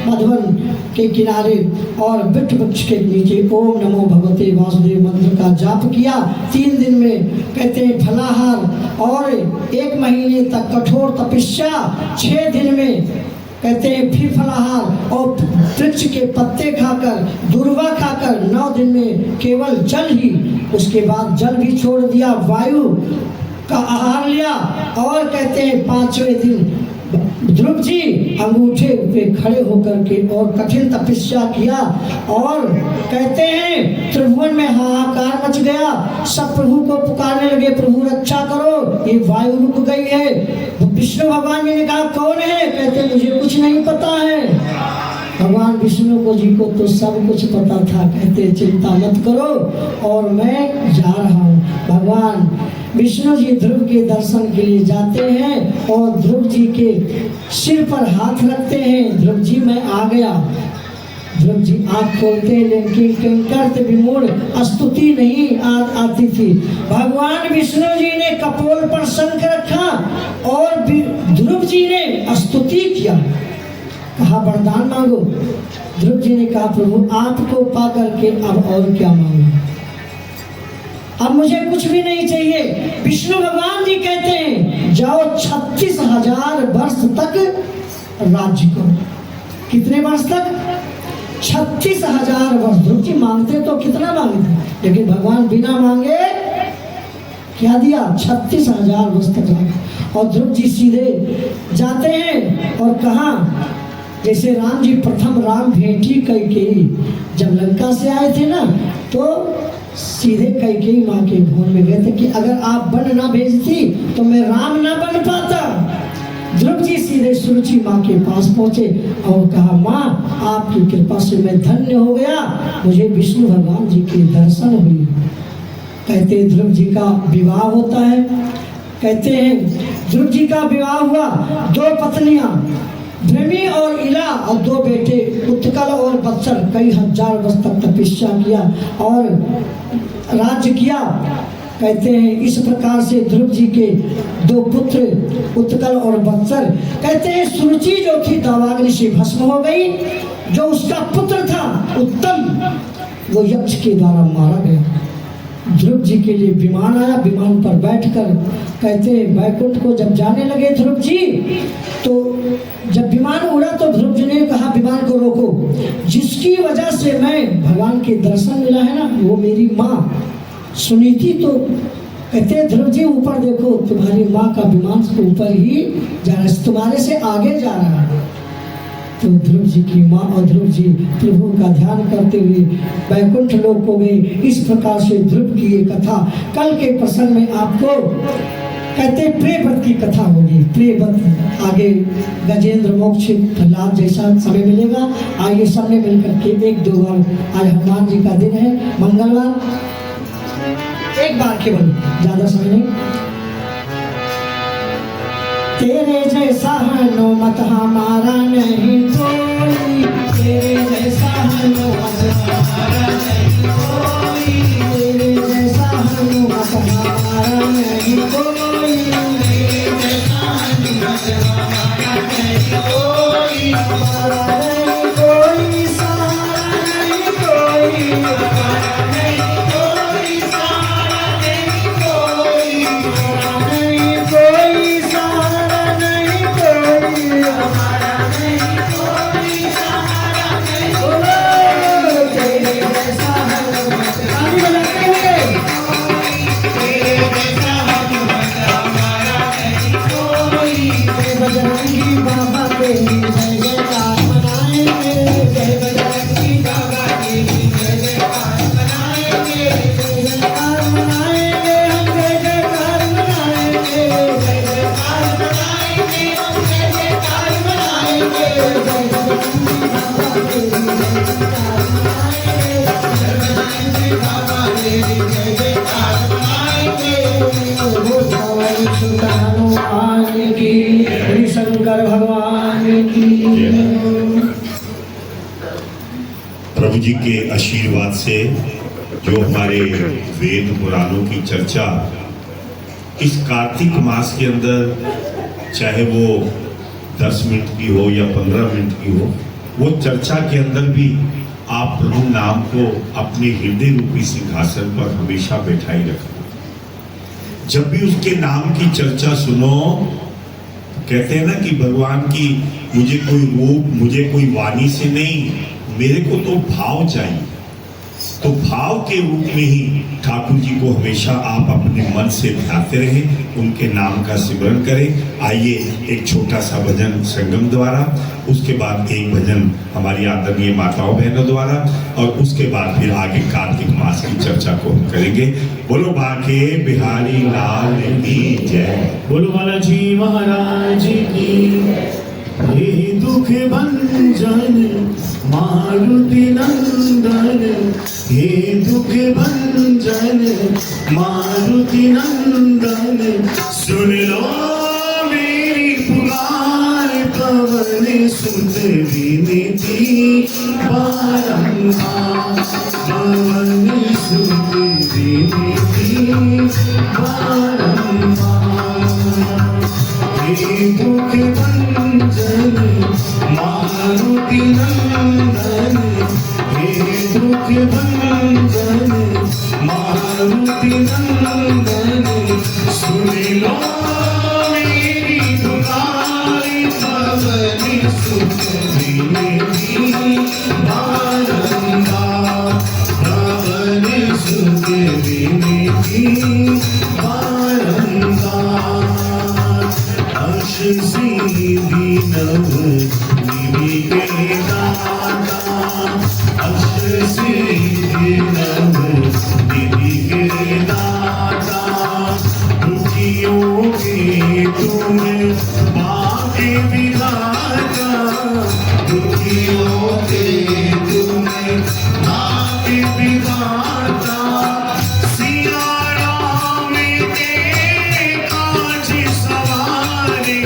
मधुबन के किनारे और वृक्ष वृक्ष के नीचे ओम नमो भगवते वासुदेव मंत्र का जाप किया। 3 दिन में कहते हैं फलाहार और 1 महीने तक कठोर तपस्या, 6 दिन में कहते हैं फिर फलाहार और वृक्ष के पत्ते खाकर, दूर्वा खाकर 9 दिन में केवल जल ही, उसके बाद जल भी छोड़ दिया, वायु का आहार लिया और कहते हैं 5वें दिन ध्रुव जी अंगूठे पे खड़े होकर के और कठिन तपस्या किया और कहते हैं त्रिभुवन में हाहाकार मच गया, सब प्रभु को पुकारने लगे, प्रभु रक्षा करो, ये वायु रुक गई है। विष्णु भगवान जी ने कहा कौन है, कहते मुझे कुछ नहीं पता है। भगवान विष्णु को जी को तो सब कुछ पता था, कहते चिंता मत करो और मैं जा रहा हूँ। भगवान विष्णु जी ध्रुव के दर्शन के लिए जाते हैं और ध्रुव जी के सिर पर हाथ रखते हैं, ध्रुव जी मैं आ गया। ध्रुव जी आँख खोलते हैं लेकिन कंकड़ विमूढ़ स्तुति नहीं आती थी। भगवान विष्णु जी ने कपोल पर शंख रखा और ध्रुव जी ने स्तुति किया, कहा वरदान मांगो। ध्रुव जी ने कहा प्रभु आपको पा करके अब और क्या मांगो, अब मुझे कुछ भी नहीं चाहिए। विष्णु भगवान जी कहते हैं जाओ 36,000 वर्ष तक राज्य करो। कितने वर्ष तक? 36,000 वर्ष। ध्रुव जी मांगते तो कितना मांगते, लेकिन भगवान बिना मांगे क्या दिया, 36,000 वर्ष तक राज्य। और ध्रुव जी सीधे जाते हैं और कहा जैसे राम जी प्रथम राम भेंटी कैकेयी, जब लंका से आए थे ना तो सीधे कैकेयी माँ के भवन में गए थे कि अगर आप वन ना भेजती तो मैं राम ना बन पाता। ध्रुव जी सीधे सुरुचि माँ के पास पहुँचे और कहा माँ आपकी कृपा से मैं धन्य हो गया, मुझे विष्णु भगवान जी के दर्शन हुई। कहते ध्रुव जी का विवाह होता है। कहते हैं ध्रुव जी का विवाह हुआ, 2 पत्नियां भ्रमी और इला और 2 बेटे उत्कल और बत्सर। कई हजार वर्ष तक तपस्या किया और राज्य किया। कहते हैं इस प्रकार से ध्रुव जी के 2 पुत्र उत्कल और बत्सर। कहते हैं सुरुचि जो थी दावाग्नि से भस्म हो गई, जो उसका पुत्र था उत्तम वो यक्ष के द्वारा मारा गया। ध्रुव जी के लिए विमान आया, विमान पर बैठकर कहते हैं वैकुंठ को जब जाने लगे ध्रुव जी तो जब विमान उड़ा तो ध्रुव जी ने कहा विमान को रोको, जिसकी वजह से मैं भगवान के दर्शन मिला है ना, वो मेरी माँ सुनीति। तो कहते ध्रुव जी ऊपर देखो, तुम्हारी माँ का विमान के ऊपर ही जा रहा है, तुम्हारे से आगे जा रहा है। तो ध्रुव जी की माँ और ध्रुव जी प्रभु का ध्यान करते हुए वैकुंठ लोक को गए। इस प्रकार से ध्रुव की ये कथा कल के प्रसंग में आपको कहते प्रियव्रत की कथा होगी। प्रियव्रत आगे गजेंद्र मोक्ष प्रहलाद जैसा समय मिलेगा। आइए सबने मिलकर के एक दो बार, आज हनुमान जी का दिन है, मंगलवार, एक बार केवल, ज्यादा समय नहीं। तेरे जैसा हनुमत हमारा नहीं कोई, तेरे जैसा हनुमत हमारा नहीं कोई, तेरे जैसा हनुमत हमारा नहीं कोई, तेरे जैसा हनुमत हमारा नहीं कोई, हमारा नहीं कोई, सहारा नहीं कोई, हमारा नहीं कोई, सहारा नहीं कोई, हमारा नहीं कोई, सहारा नहीं कोई, हमारा नहीं कोई, सहारा नहीं कोई, तेरे जैसा हनुमत ताली बजाते हुए, तेरे जैसा हनुमत हमारा नहीं कोई, जय बजरंगी बाबा के जय जयकार मनाएंगे, जय बजरंगी बाबा के जय जयकार मनाएंगे, जय जयकार मनाएंगे, हम जय जयकार मनाएंगे, जय जयकार मनाएंगे, हम जय जयकार मनाएंगे, जय बजरंगी बाबा के जय जयकार मनाएंगे, जय बजरंगी बाबा के जय जयकार मनाएंगे। बोल भगवान सुत हनुमान की, हरि शंकर भगवान की। प्रभु जी के आशीर्वाद से जो हमारे वेद पुराणों की चर्चा इस कार्तिक मास के अंदर, चाहे वो 10 मिनट की हो या 15 मिनट की हो, वो चर्चा के अंदर भी आप प्रभु नाम को अपने हृदय रूपी सिंहासन पर हमेशा बैठाई रखो। जब भी उसके नाम की चर्चा सुनो, कहते हैं ना कि भगवान की मुझे कोई रूप, मुझे कोई वाणी से नहीं, मेरे को तो भाव चाहिए। तो भाव के रूप में ही ठाकुर जी को हमेशा आप अपने मन से ध्याते रहें, उनके नाम का सिमरन करें। आइए एक छोटा सा भजन संगम द्वारा, उसके बाद एक भजन हमारी आदरणीय माताओं बहनों द्वारा, और उसके बाद फिर आगे कार्तिक मास की चर्चा को हम करेंगे। बोलो बाके बिहारी लाल की जय, बोलो बालाजी महाराज की। हे दुख भंजन मारुति नंदन, हे दुख भंजन मारुति नंदन, सुन लो मेरी पुकार, पवन सुत विनती बारंबार, पवन सुत विनती बारंबार। हे दुख भंजन मारुति नंदन, हे दुख भंजन मारुति नंदन, सुन लो मेरी पुकार, पवन सुत विनती बारंबार, पवन सुत विनती बारंबार। अश सीधी नव निधि के दाता, अश सीधी नव निधि के दाता, दुखियों के तुम भाग्य विधाता, दुखियों के तुम भाग्य विधाता, सिया राम के काज सवारे,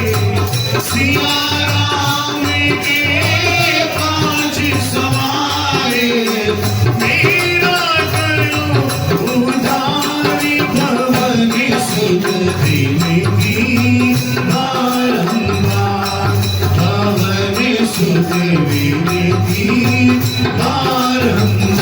सिया राम के काज सवारे, मेरा करो उधारी, भवन सुत विनती बारंबार, भवन सुत विनती बारंबार।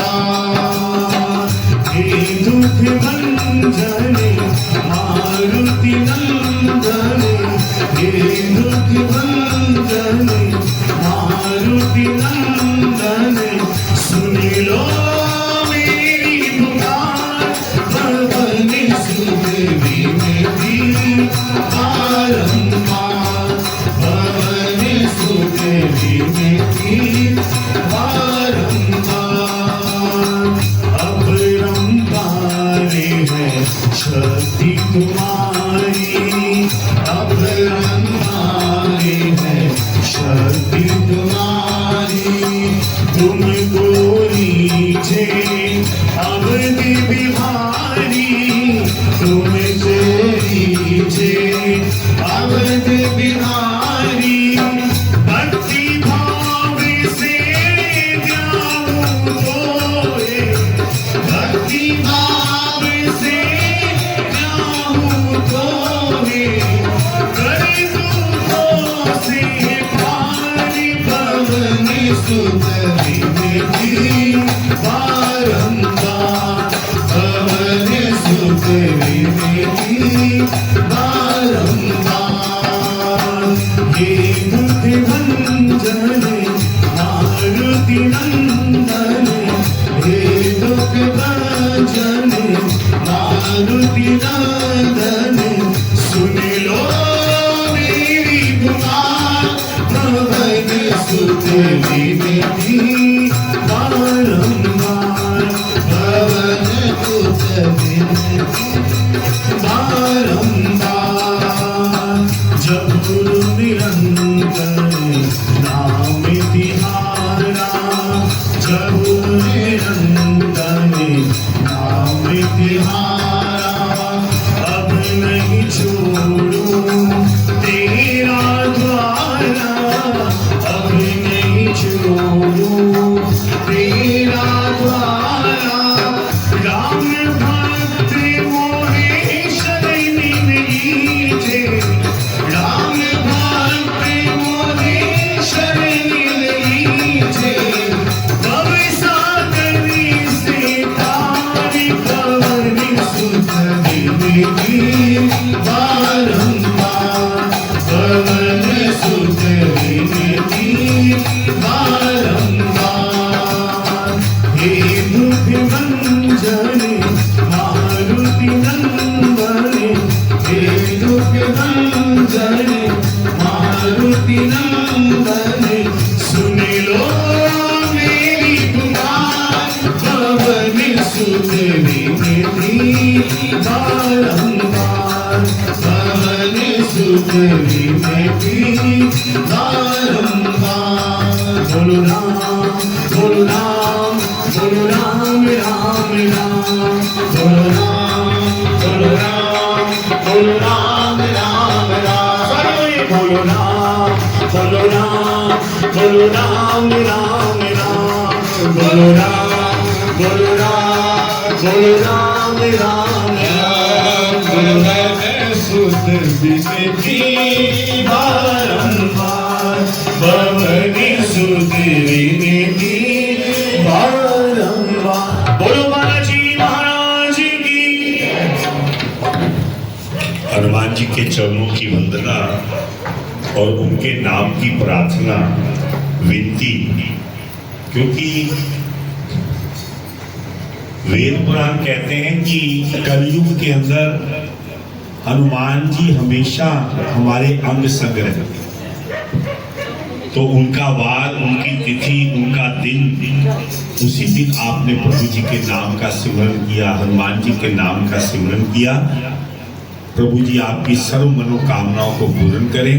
अवधि बिहारी तुमसे नीचे अवधि बिहारी भक्ति भाव से जाऊं तोए भक्ति भाव से जाऊं तोए कर दूं से पारी पवन सुत विधि बारंबार पवन सुत विधि बारंबार हे बुद्धि भंजन मारुति नंदन हे दुख भंजन मारुति नंदन सुन लो मेरी पुकार पवन सुत विधि बारंबार पवन सुत विधि बारंबार जब गुरु निरंतर नाम तिहारा जब गुरु निरंतर नाम तिहारा अब नहीं छोड़ूं तेरा द्वारा अब नहीं छोड़ूं तेरा द्वारा राम भक्त मोहे शरण लीजे राम भक्त मोहे शरण लीजे भव सागर से तारि पवन सुत विधि बारंबार पवन सुत विधि बारंबार हे बुद्धि भंजन मारुति नंदन हे दुख भंजन मारुति नंदन सुन लो मेरी पुकार पवन सुत विधि बारंबार पवन सुत विधि बारंबार बोलो राम बोलो राम बोलो राम राम राम बोलो राम बोलो राम बोलो राम राम राम बोलो राम बोलो राम बोलो राम राम राम बोलो राम बोलो राम बोलो राम राम राम पवन सुत विधि बारंबार पवन सुत विधि बारंबार बोलो बालाजी महाराज की हनुमान जी के चरणों की वंदना और उनके नाम की प्रार्थना विनती, क्योंकि वेद पुराण कहते हैं कि कलयुग के अंदर हनुमान जी हमेशा हमारे अंग संग रहते, तो उनका वार, उनकी तिथि, उनका दिन, उसी दिन आपने प्रभु जी के नाम का सिमरन किया, हनुमान जी के नाम का सिमरन किया। प्रभु जी आपकी सर्व मनोकामनाओं को पूर्ण करें।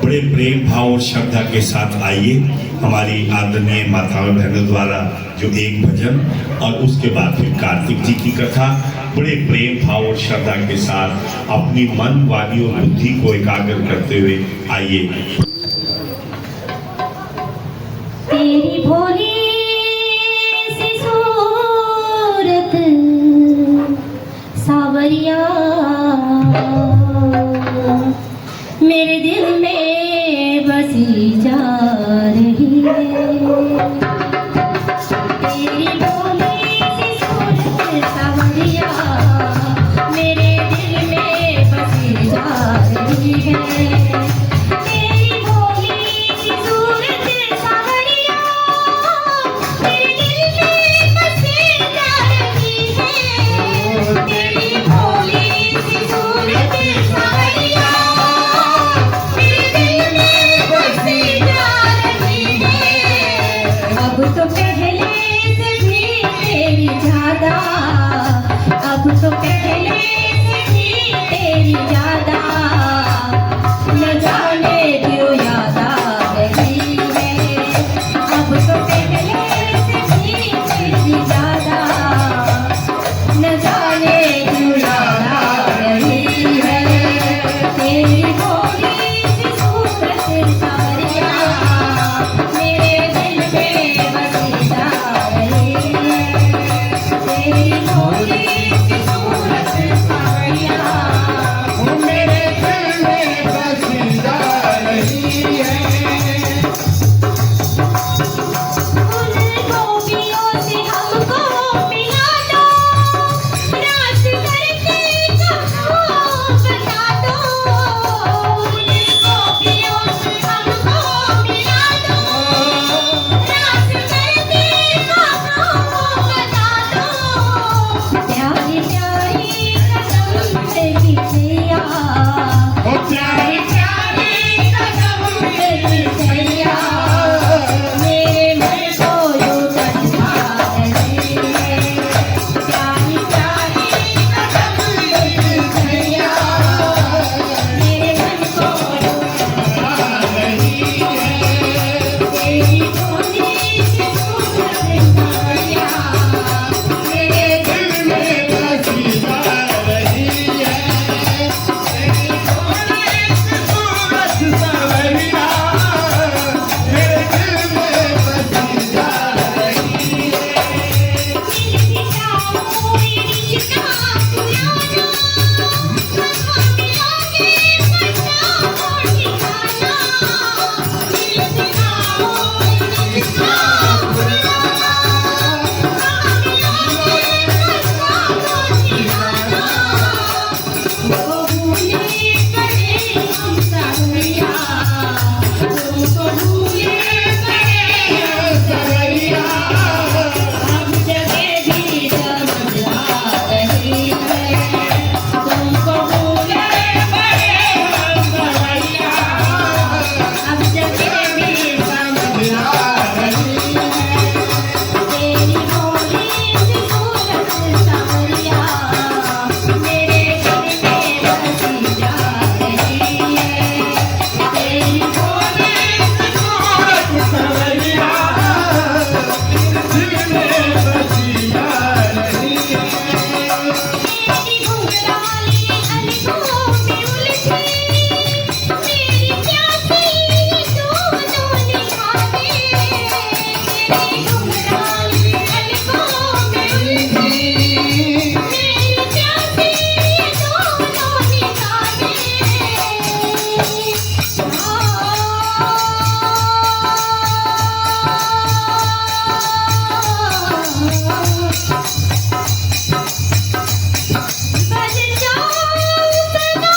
बड़े प्रेम भाव और श्रद्धा के साथ आइए हमारी आदरणीय माताओं बहनों द्वारा जो एक भजन और उसके बाद फिर कार्तिक जी की कथा, बड़े प्रेम भाव और श्रद्धा के साथ अपनी मन, वाणी और बुद्धि को एकाग्र करते हुए आइए। तेरी भोली सी सूरत सावरिया मेरे दिल में बसी जा रही है। तेरी भोली सी सूरत सावरिया मेरे दिल में बसी जा रही है। तेरी भोली सी सूरत सावरिया मेरे दिल में बसी जा रही है। तेरी भोली सी सूरत सावरिया मेरे तेरी भोली सी सूरत सावरिया मेरे दिल में बसी जा रही है। उन गोपियों से हमको मिला दो, रास करके कहाँ बता दो। उन गोपियों से हमको मिला दो, रास करके कहाँ बता दो। प्यारी प्यारी कदम से बिछिया, ओ प्यारी प्यारी कदम मेरी सैया मेरे मन को यूं तड़पा रही है। प्यारी प्यारी कदम मेरी सैया मेरे मन को यूं तड़पा रही है। तेरी भोली सी सूरत सावरिया मेरे दिल में बसी जा रही है। तेरी भोली सी सूरत सावरिया मेरे दिल में बसी जा रही है। मिलती जाओ रिश्ता पुराना, कहाँ मिलोगे पता हो ठिकाना। मिलती जाओ रिश्ता पुराना, कहाँ मिलोगे पता हो ठिकाना। तुमको भूले पड़े हम सावरिया, तुमको भूले पड़े हम सावरिया। अब जगह भी समझ आ रही है, तुमको भूले पड़े हम सावरिया। अब जगह भी समझ आ रही है। तेरी भोली सी सूरत सावरिया मेरे दिल में बसी जा रही है। तेरी भोली सी सूरत सावरिया दिल में बसी जा रही है। मेरी घुंघराली अलगों में उलझी, मेरी प्यासी दोनों निगाहें। मेरी घुंघराली अलगों में उलझी, मेरी प्यासी दोनों निगाहें। बन जाओ सदा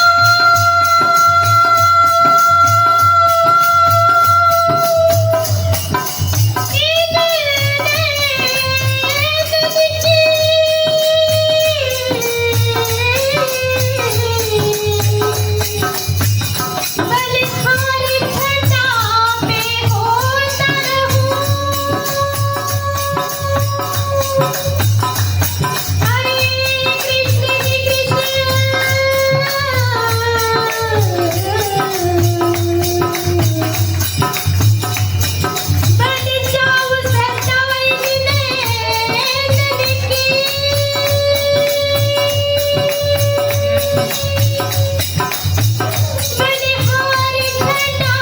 बलिहारी ठंडा पे होता रहूं। हरे कृष्ण बन जाओ सदाई बलिहारी ठंडा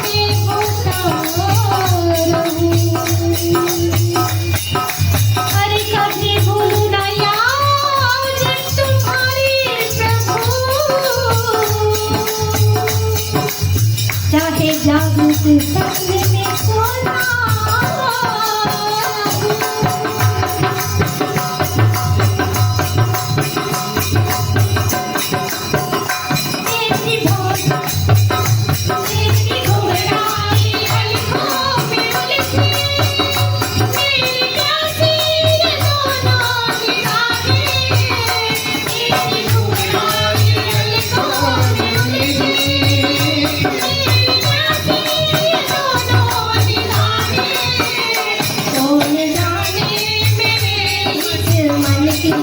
पे होता रहूं। अरे कभी भूल न याद तुम्हारी प्रभु, चाहे जागृत सपने में सोना। तेरी भोली तेरी घुंघराली अलगों में उलझी, मेरी प्यासी दोनों निगाहें। तेरी घुंघराली अलगों में उलझी, मेरी प्यासी दोनों निगाहें। कौन जाने मेरे इस मन की,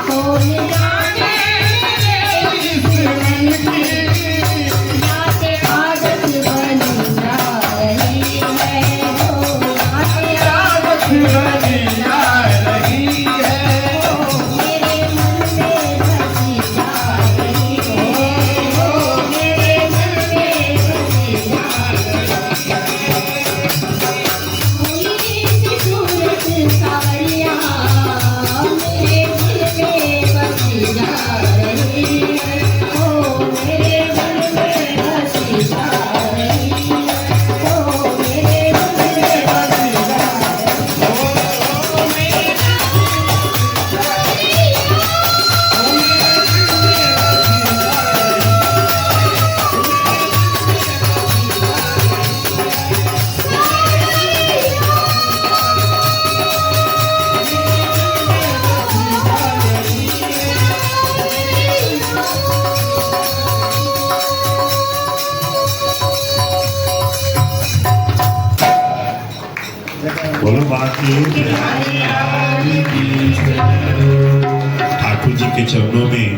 कौन जाने मेरे इस मन की यादें आदत बन जा रही है। हो यादें आदत बनी जा रही है। मेरे मन में बसी जा रही है। मेरे मन में बसी जा रही है। भोली सी सूरत सावरिया ठाकुर जी के चरणों में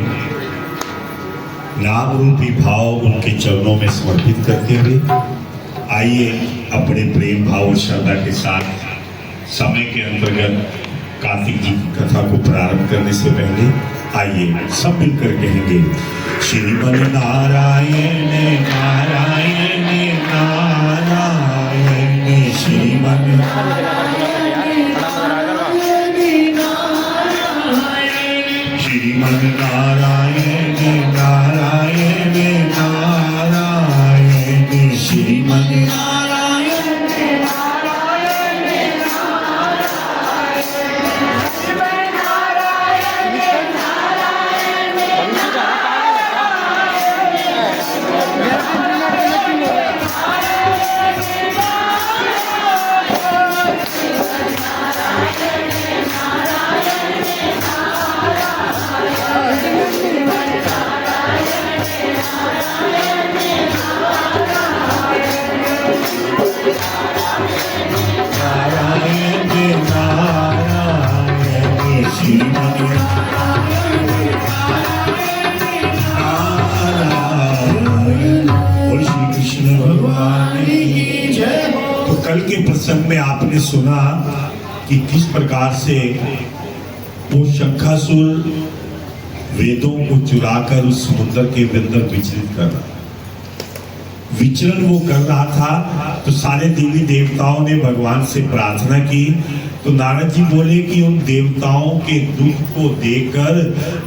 नाम रूपी भाव उनके चरणों में समर्पित करते हुए आइए अपने प्रेम भाव और श्रद्धा के साथ समय के अंतर्गत कार्तिक जी की कथा को प्रारंभ करने से पहले आइए सब मिलकर कहेंगे श्रीमन नारायण नारायण नारायण श्रीमन श्रीमन नारायण नारायण नारायण श्रीमन कल के प्रसंग में आपने सुना कि किस प्रकार से वो शंखासुर वेदों को चुराकर उस समुद्र के अंदर विचरण वो कर रहा था। तो सारे देवी देवताओं ने भगवान से प्रार्थना की। तो नारद जी बोले कि उन देवताओं के दुख को देखकर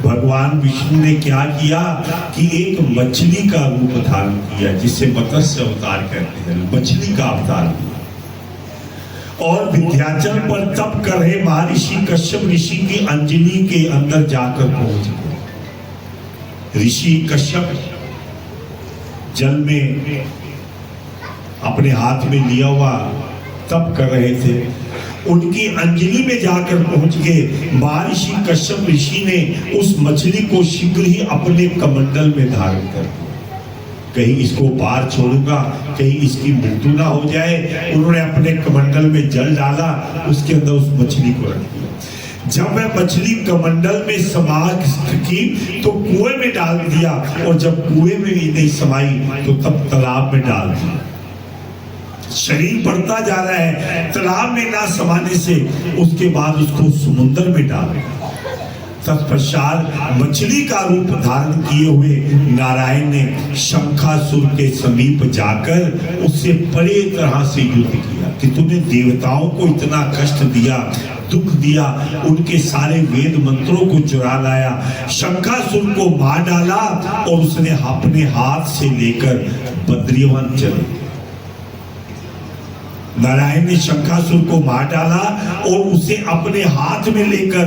भगवान विष्णु ने क्या किया कि एक मछली का रूप धारण किया, जिसे मत्स्य अवतार कहते हैं, मछली का अवतार किया और विंध्याचल पर तप कर रहे महर्षि कश्यप ऋषि की अंजलि के अंदर जाकर पहुंच गए। ऋषि कश्यप जल में अपने हाथ में लिया हुआ तप कर रहे थे। उनकी अंजलि में जाकर पहुंच गए। महर्षि कश्यप ऋषि ने उस मछली को शीघ्र ही अपने कमंडल में धारण कर दिया। कहीं इसको पार छोड़ूंगा, कहीं इसकी मृत्यु ना हो जाए। उन्होंने अपने कमंडल में जल डाला, उसके अंदर उस मछली को रख दिया। जब वह मछली कमंडल में समाप्त की तो कुएं में डाल दिया, और जब कुएं में भी नहीं समाई तो तब तालाब में डाल दिया। शरीर बढ़ता जा रहा है, तालाब में ना समाने से उसके बाद उसको समुद्र में डाल दिया। तत्पश्चात मछली का रूप धारण किए हुए नारायण ने शंखासुर के समीप जाकर उससे बड़े तरह से युद्ध किया कि तूने देवताओं को इतना कष्ट दिया, दुख दिया, उनके सारे वेद मंत्रों को चुरा लाया, शंखासुर को मार डाला और उसने अपने हाथ से लेकर बद्रीवन चले। नारायण ने शंखासुर को मार डाला और उसे अपने हाथ में लेकर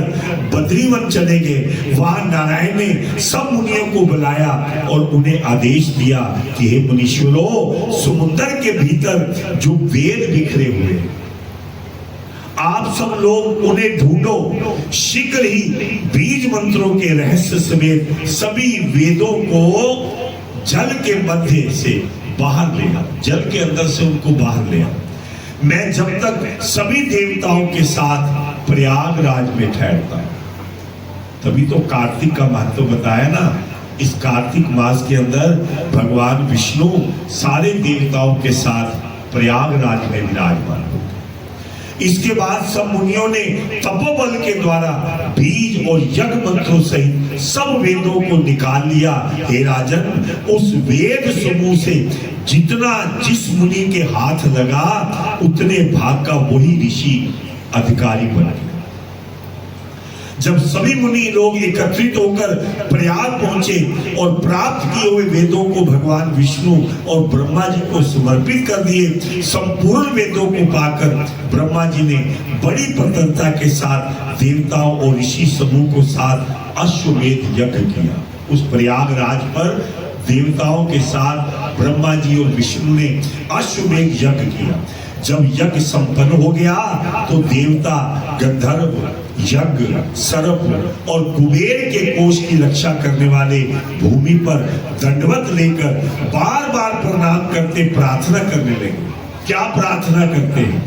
बद्रीवन चले गए। वहां नारायण ने सब मुनियों को बुलाया और उन्हें आदेश दिया कि हे मुनीश्वरों, समुद्र के भीतर जो वेद बिखरे हुए, आप सब लोग उन्हें ढूंढो। शीघ्र ही बीज मंत्रों के रहस्य समेत सभी वेदों को जल के मध्य से बाहर ले आओ, जल के अंदर से उनको बाहर ले आओ। मैं जब तक सभी देवताओं के साथ प्रयागराज में ठहरता हूं। तभी तो कार्तिक का महत्व बताया ना। इस कार्तिक मास के अंदर भगवान विष्णु सारे देवताओं के साथ प्रयागराज में विराजमान हो। इसके बाद सब मुनियों ने तपोबल के द्वारा बीज और यज्ञ मंत्रों सहित सब वेदों को निकाल लिया। हे राजन, उस वेद समूह से जितना जिस मुनि के हाथ लगा उतने भाग का वही ऋषि अधिकारी बन गया। जब सभी मुनि लोग एकत्रित होकर प्रयाग पहुंचे और प्राप्त किए हुए वेदों को भगवान विष्णु और ब्रह्मा जी को समर्पित कर दिए, संपूर्ण वेदों को पाकर ब्रह्मा जी ने बड़ी प्रसन्नता के साथ देवताओं और ऋषि समूह को साथ अश्वमेध यज्ञ किया। उस प्रयागराज पर देवताओं के साथ ब्रह्मा जी और विष्णु ने अश्वमेध यज्ञ किया। जब यज्ञ संपन्न हो गया तो देवता गंधर्व, यज्ञ, सर्प और कुबेर के कोष की रक्षा करने वाले भूमि पर दंडवत लेकर बार बार प्रणाम करते प्रार्थना करने लगे। क्या प्रार्थना करते हैं?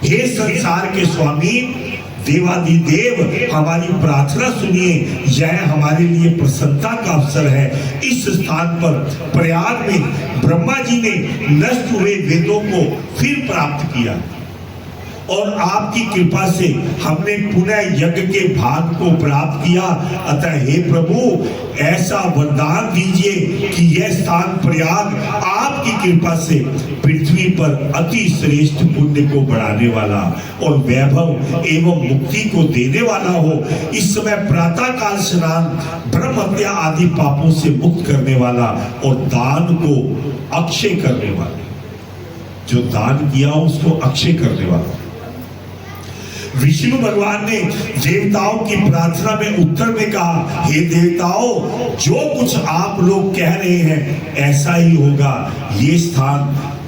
हे संसार के स्वामी देवादिदेव, हमारी प्रार्थना सुनिए। यह हमारे लिए प्रसन्नता का अवसर है। इस स्थान पर प्रयाग में ब्रह्मा जी ने नष्ट हुए वेदों को फिर प्राप्त किया और आपकी कृपा से हमने पुनः यज्ञ के भाग को प्राप्त किया। अतः हे प्रभु, ऐसा वरदान दीजिए कि यह स्थान प्रयाग आपकी कृपा से पृथ्वी पर अति श्रेष्ठ पुण्य को बढ़ाने वाला और वैभव एवं मुक्ति को देने वाला हो। इस समय प्रातः काल स्नान, ब्रह्म हत्या आदि पापों से मुक्त करने वाला और दान को अक्षय करने वाला, जो दान किया उसको अक्षय करने वाला। विष्णु भगवान ने देवताओं की प्रार्थना में उत्तर में कहा, हे देवताओं, जो कुछ आप लोग कह रहे हैं ऐसा ही होगा। ये स्थान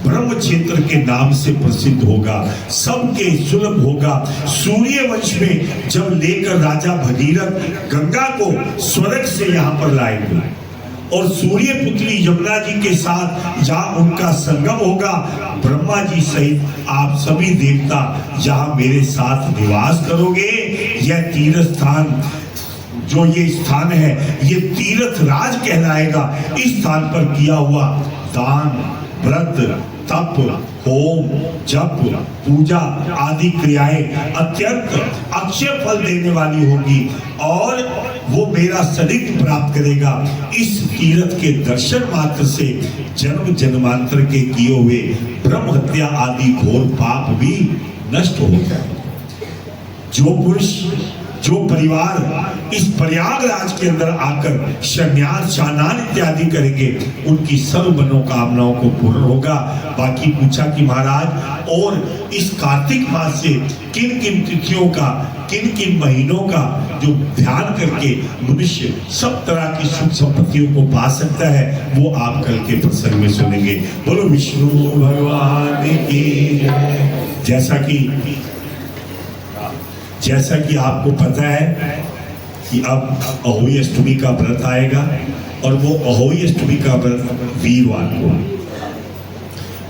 ब्रह्म क्षेत्र के नाम से प्रसिद्ध होगा, सबके सुलभ होगा। सूर्य वंश में जब लेकर राजा भगीरथ गंगा को स्वर्ग से यहाँ पर लाएंगे और सूर्य पुत्री यमुना जी के साथ जहाँ उनका संगम होगा, ब्रह्मा जी सहित आप सभी देवता जहाँ मेरे साथ निवास करोगे। यह तीर्थ स्थान, जो ये स्थान है, ये तीर्थ राज कहलाएगा। इस स्थान पर किया हुआ दान, व्रत, तप, होम, जप, पूजा आदि क्रियाएं अत्यंत अक्षय फल देने वाली होगी और वो मेरा सनिध्य प्राप्त करेगा। इस तीर्थ के दर्शन मात्र से जन्म जन्मांतर के किए हुए ब्रह्म हत्या आदि घोर पाप भी नष्ट हो जाए। जो पुरुष, जो परिवार इस प्रयागराज के अंदर आकर संन्यास, स्नान इत्यादि करेंगे, उनकी सर्व मनोकामनाओं को पूर्ण होगा। बाकी पूछा कि महाराज, और इस कार्तिक मास से किन किन तिथियों का, किन किन महीनों का जो ध्यान करके मनुष्य सब तरह की सुख संपत्तियों को पा सकता है, वो आप कल के प्रसंग में सुनेंगे। बोलो विष्णु भगवान की। जैसा कि आपको पता है कि अब अहोई अष्टमी का व्रत आएगा और वो अहोई अष्टमी का व्रत वीरवार को,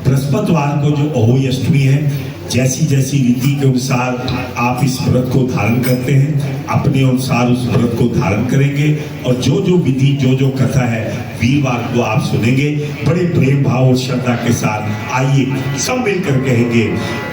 बृहस्पतिवार को जो अहोई अष्टमी है, जैसी जैसी रीति के अनुसार आप इस व्रत को धारण करते हैं, अपने अनुसार उस व्रत को धारण करेंगे और जो जो विधि, जो जो कथा है, वीरवार को आप सुनेंगे। बड़े प्रेम भाव और श्रद्धा के साथ आइए सब मिलकर कहेंगे,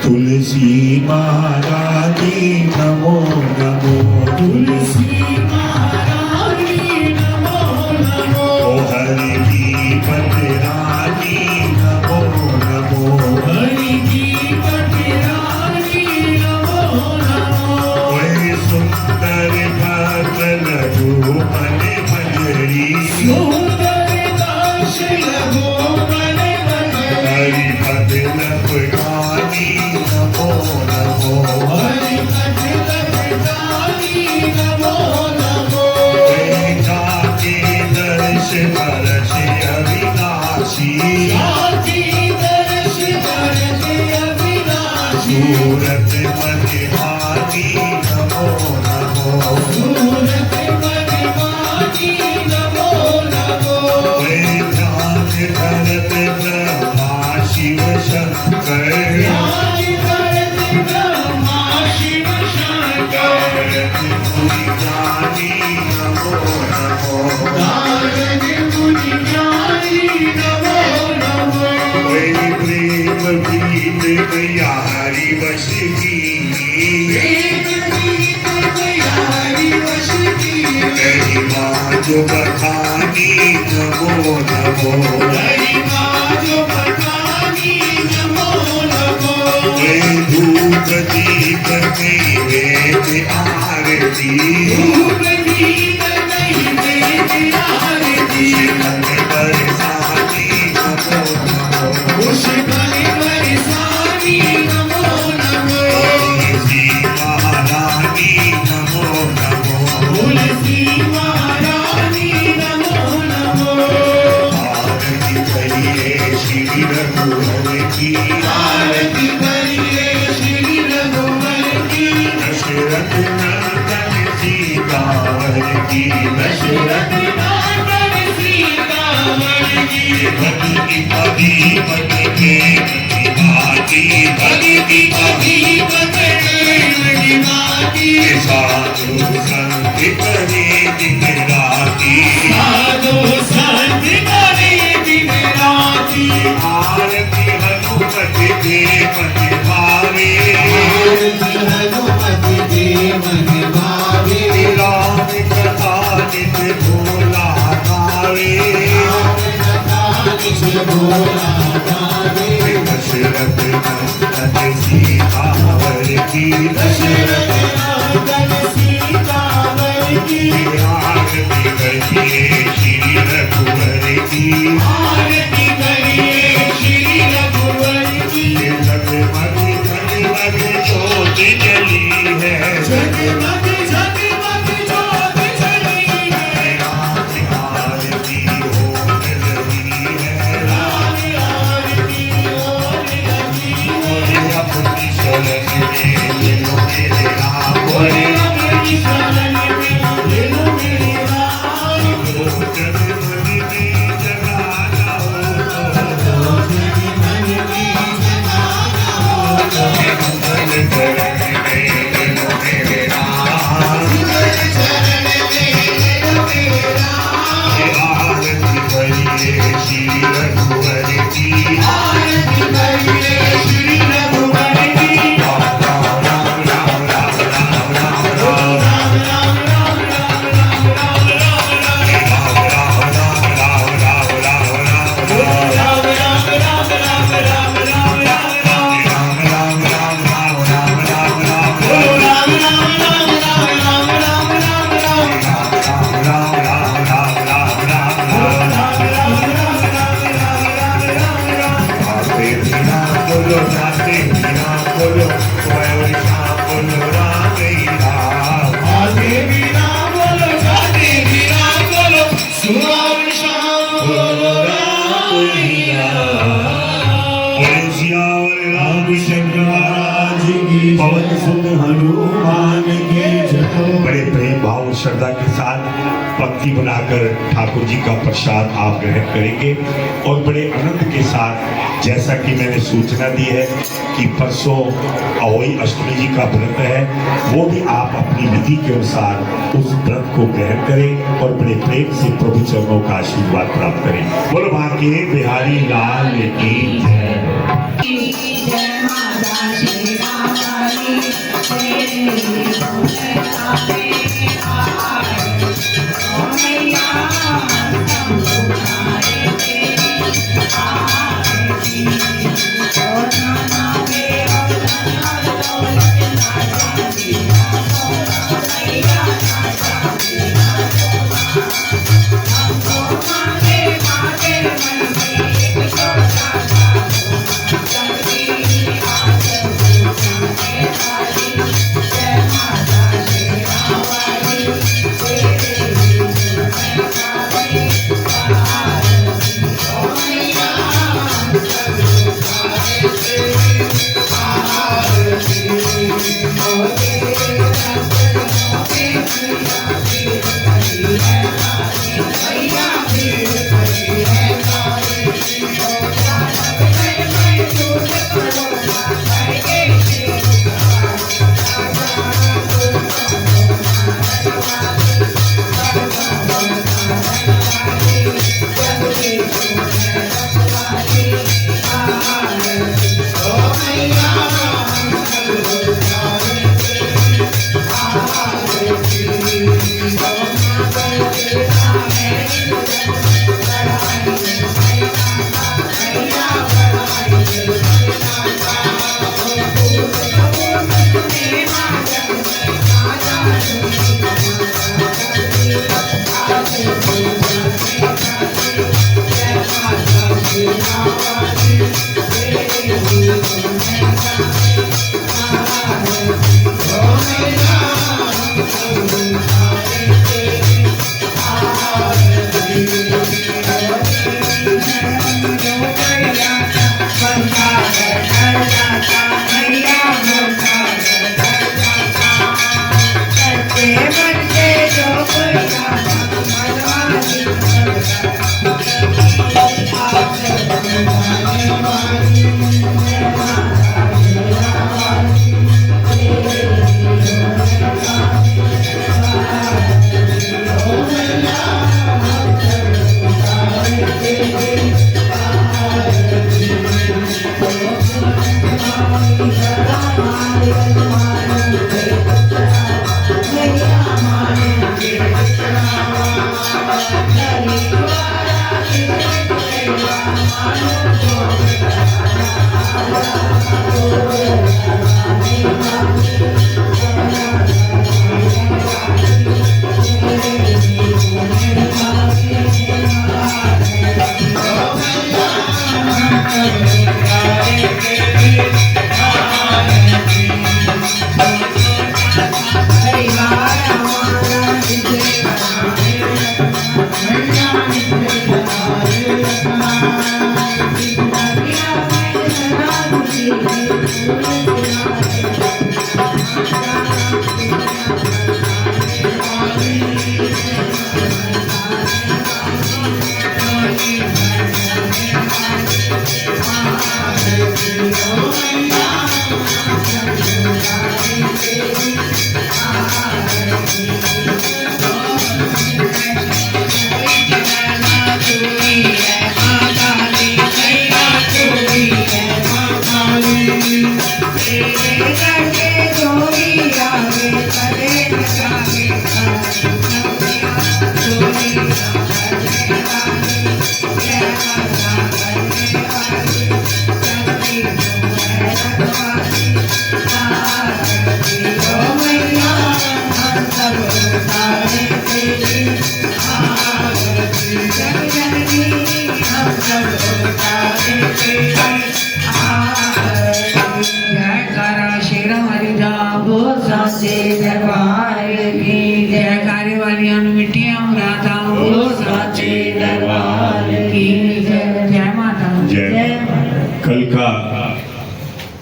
तुलसी महारानी नमो नमो, तुलसी महारानी नमो नमो, हरि की पटरानी नमो नमो, हरि की सुंदर भद्र लघु मन भजरी, सुंदर दास लघु मन भजरी, हरि पद लपटानी नमो नमो, हरि पद लपटानी नमो नमो, जाके दर्श परश अविनाशी, जाके दर्श परश अविनाशी, सूरत महिमानी नमो नमो, सूरत महिमानी नमो नमो, ध्यान धरत ब्रह्मा शिव शंकर, ध्यान धरत ब्रह्मा शिव शंकर, मुनि ज्ञानी नमो नमो, नारद मुनि ज्ञानी नमो नमो, प्रेम गीत गया हरि वश की, जो बखानी नमो नमो, गरिमा जो बखानी नमो नमो, धूप दीप नैवेद्य आरती, धूप दीप नैवेद्य आरती, मन बरसानी नमो नमो, पुष्पन बरसानी नमो नमो, तुलसी महारानी नमो नमो, तुलसी महारानी नमो नमो, आरती करिए श्री रघुवर की, आरती करिए श्री रघुवर की, दशरथ नंदन सीतावर की, दशरथ नंदन सीतावर की, पति पति पति के बाकी भक्ति कभी बदले बाकी साधु संत करे दिन राती साधु संत करे दिन राती आरती हनुमत देवन भावे आरती हनुमत देवन भावे राम कथा नित भोला गावे बोला गावे दशरथ नंदन सीतावर की दशरथ नंदन सीतावर की आरती करिए श्री रघुवर की आरती करिए श्री रघुवर की जगमग जगमग ज्योत जली है जगमग जगमग ज्योत जली है आरती हो रही है आरती हो रही है अपनी शरण में लो मेरे राम बोले अपनी शरण में ले लो मेरे राम जगमग में जगाना हो मेरे मन में जगाना हो मंगल चरण में लो मेरे राम चरण में ले लो मेरे राम आरती करिए श्री रघुवर की आरती करिए श्री रघुवर की राम राम राम राम राम राम राम राम राम राम राम राम राम राम राम आगे भी राम बोलो जाते भी राम बोलो सुबह और शाम बोलो राम रामचंद्र महाराज की पवन सुत हनुमान की जय। बड़े प्रेम भाव और श्रद्धा के साथ पंक्ति बनाकर ठाकुर जी का प्रसाद आप ग्रहण करेंगे और बड़े आनंद के साथ, जैसा कि मैंने सूचना दी है कि परसों अहोई अष्टमी जी का व्रत है, वो भी आप अपनी विधि के अनुसार उस व्रत को ग्रहण करें और बड़े प्रेम से प्रभु चरणों का आशीर्वाद प्राप्त करें। बोलो भाग्य बिहारी लाल की जय। जय माता श्री राम वाली तेरे सारे ओ मैया तुम्हारे तेरी आरती ओ नाना के ओ नाना दौलत ना जाती ओ मैया ना जाती हमको मांगे मांगे मन में एक छोटा सा Thank you.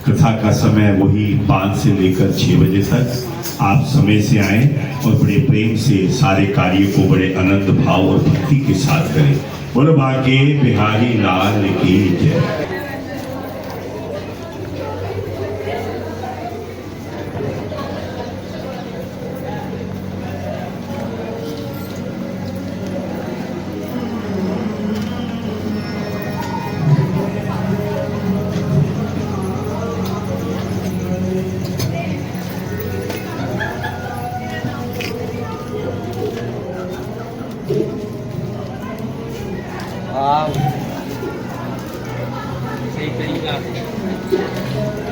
कथा का समय वही 5 से लेकर 6 बजे तक। आप समय से आए और बड़े प्रेम से सारे कार्य को बड़े आनंद भाव और भक्ति के साथ करें। बोलो बाके बिहारी लाल की जय। वाह सही तरीका से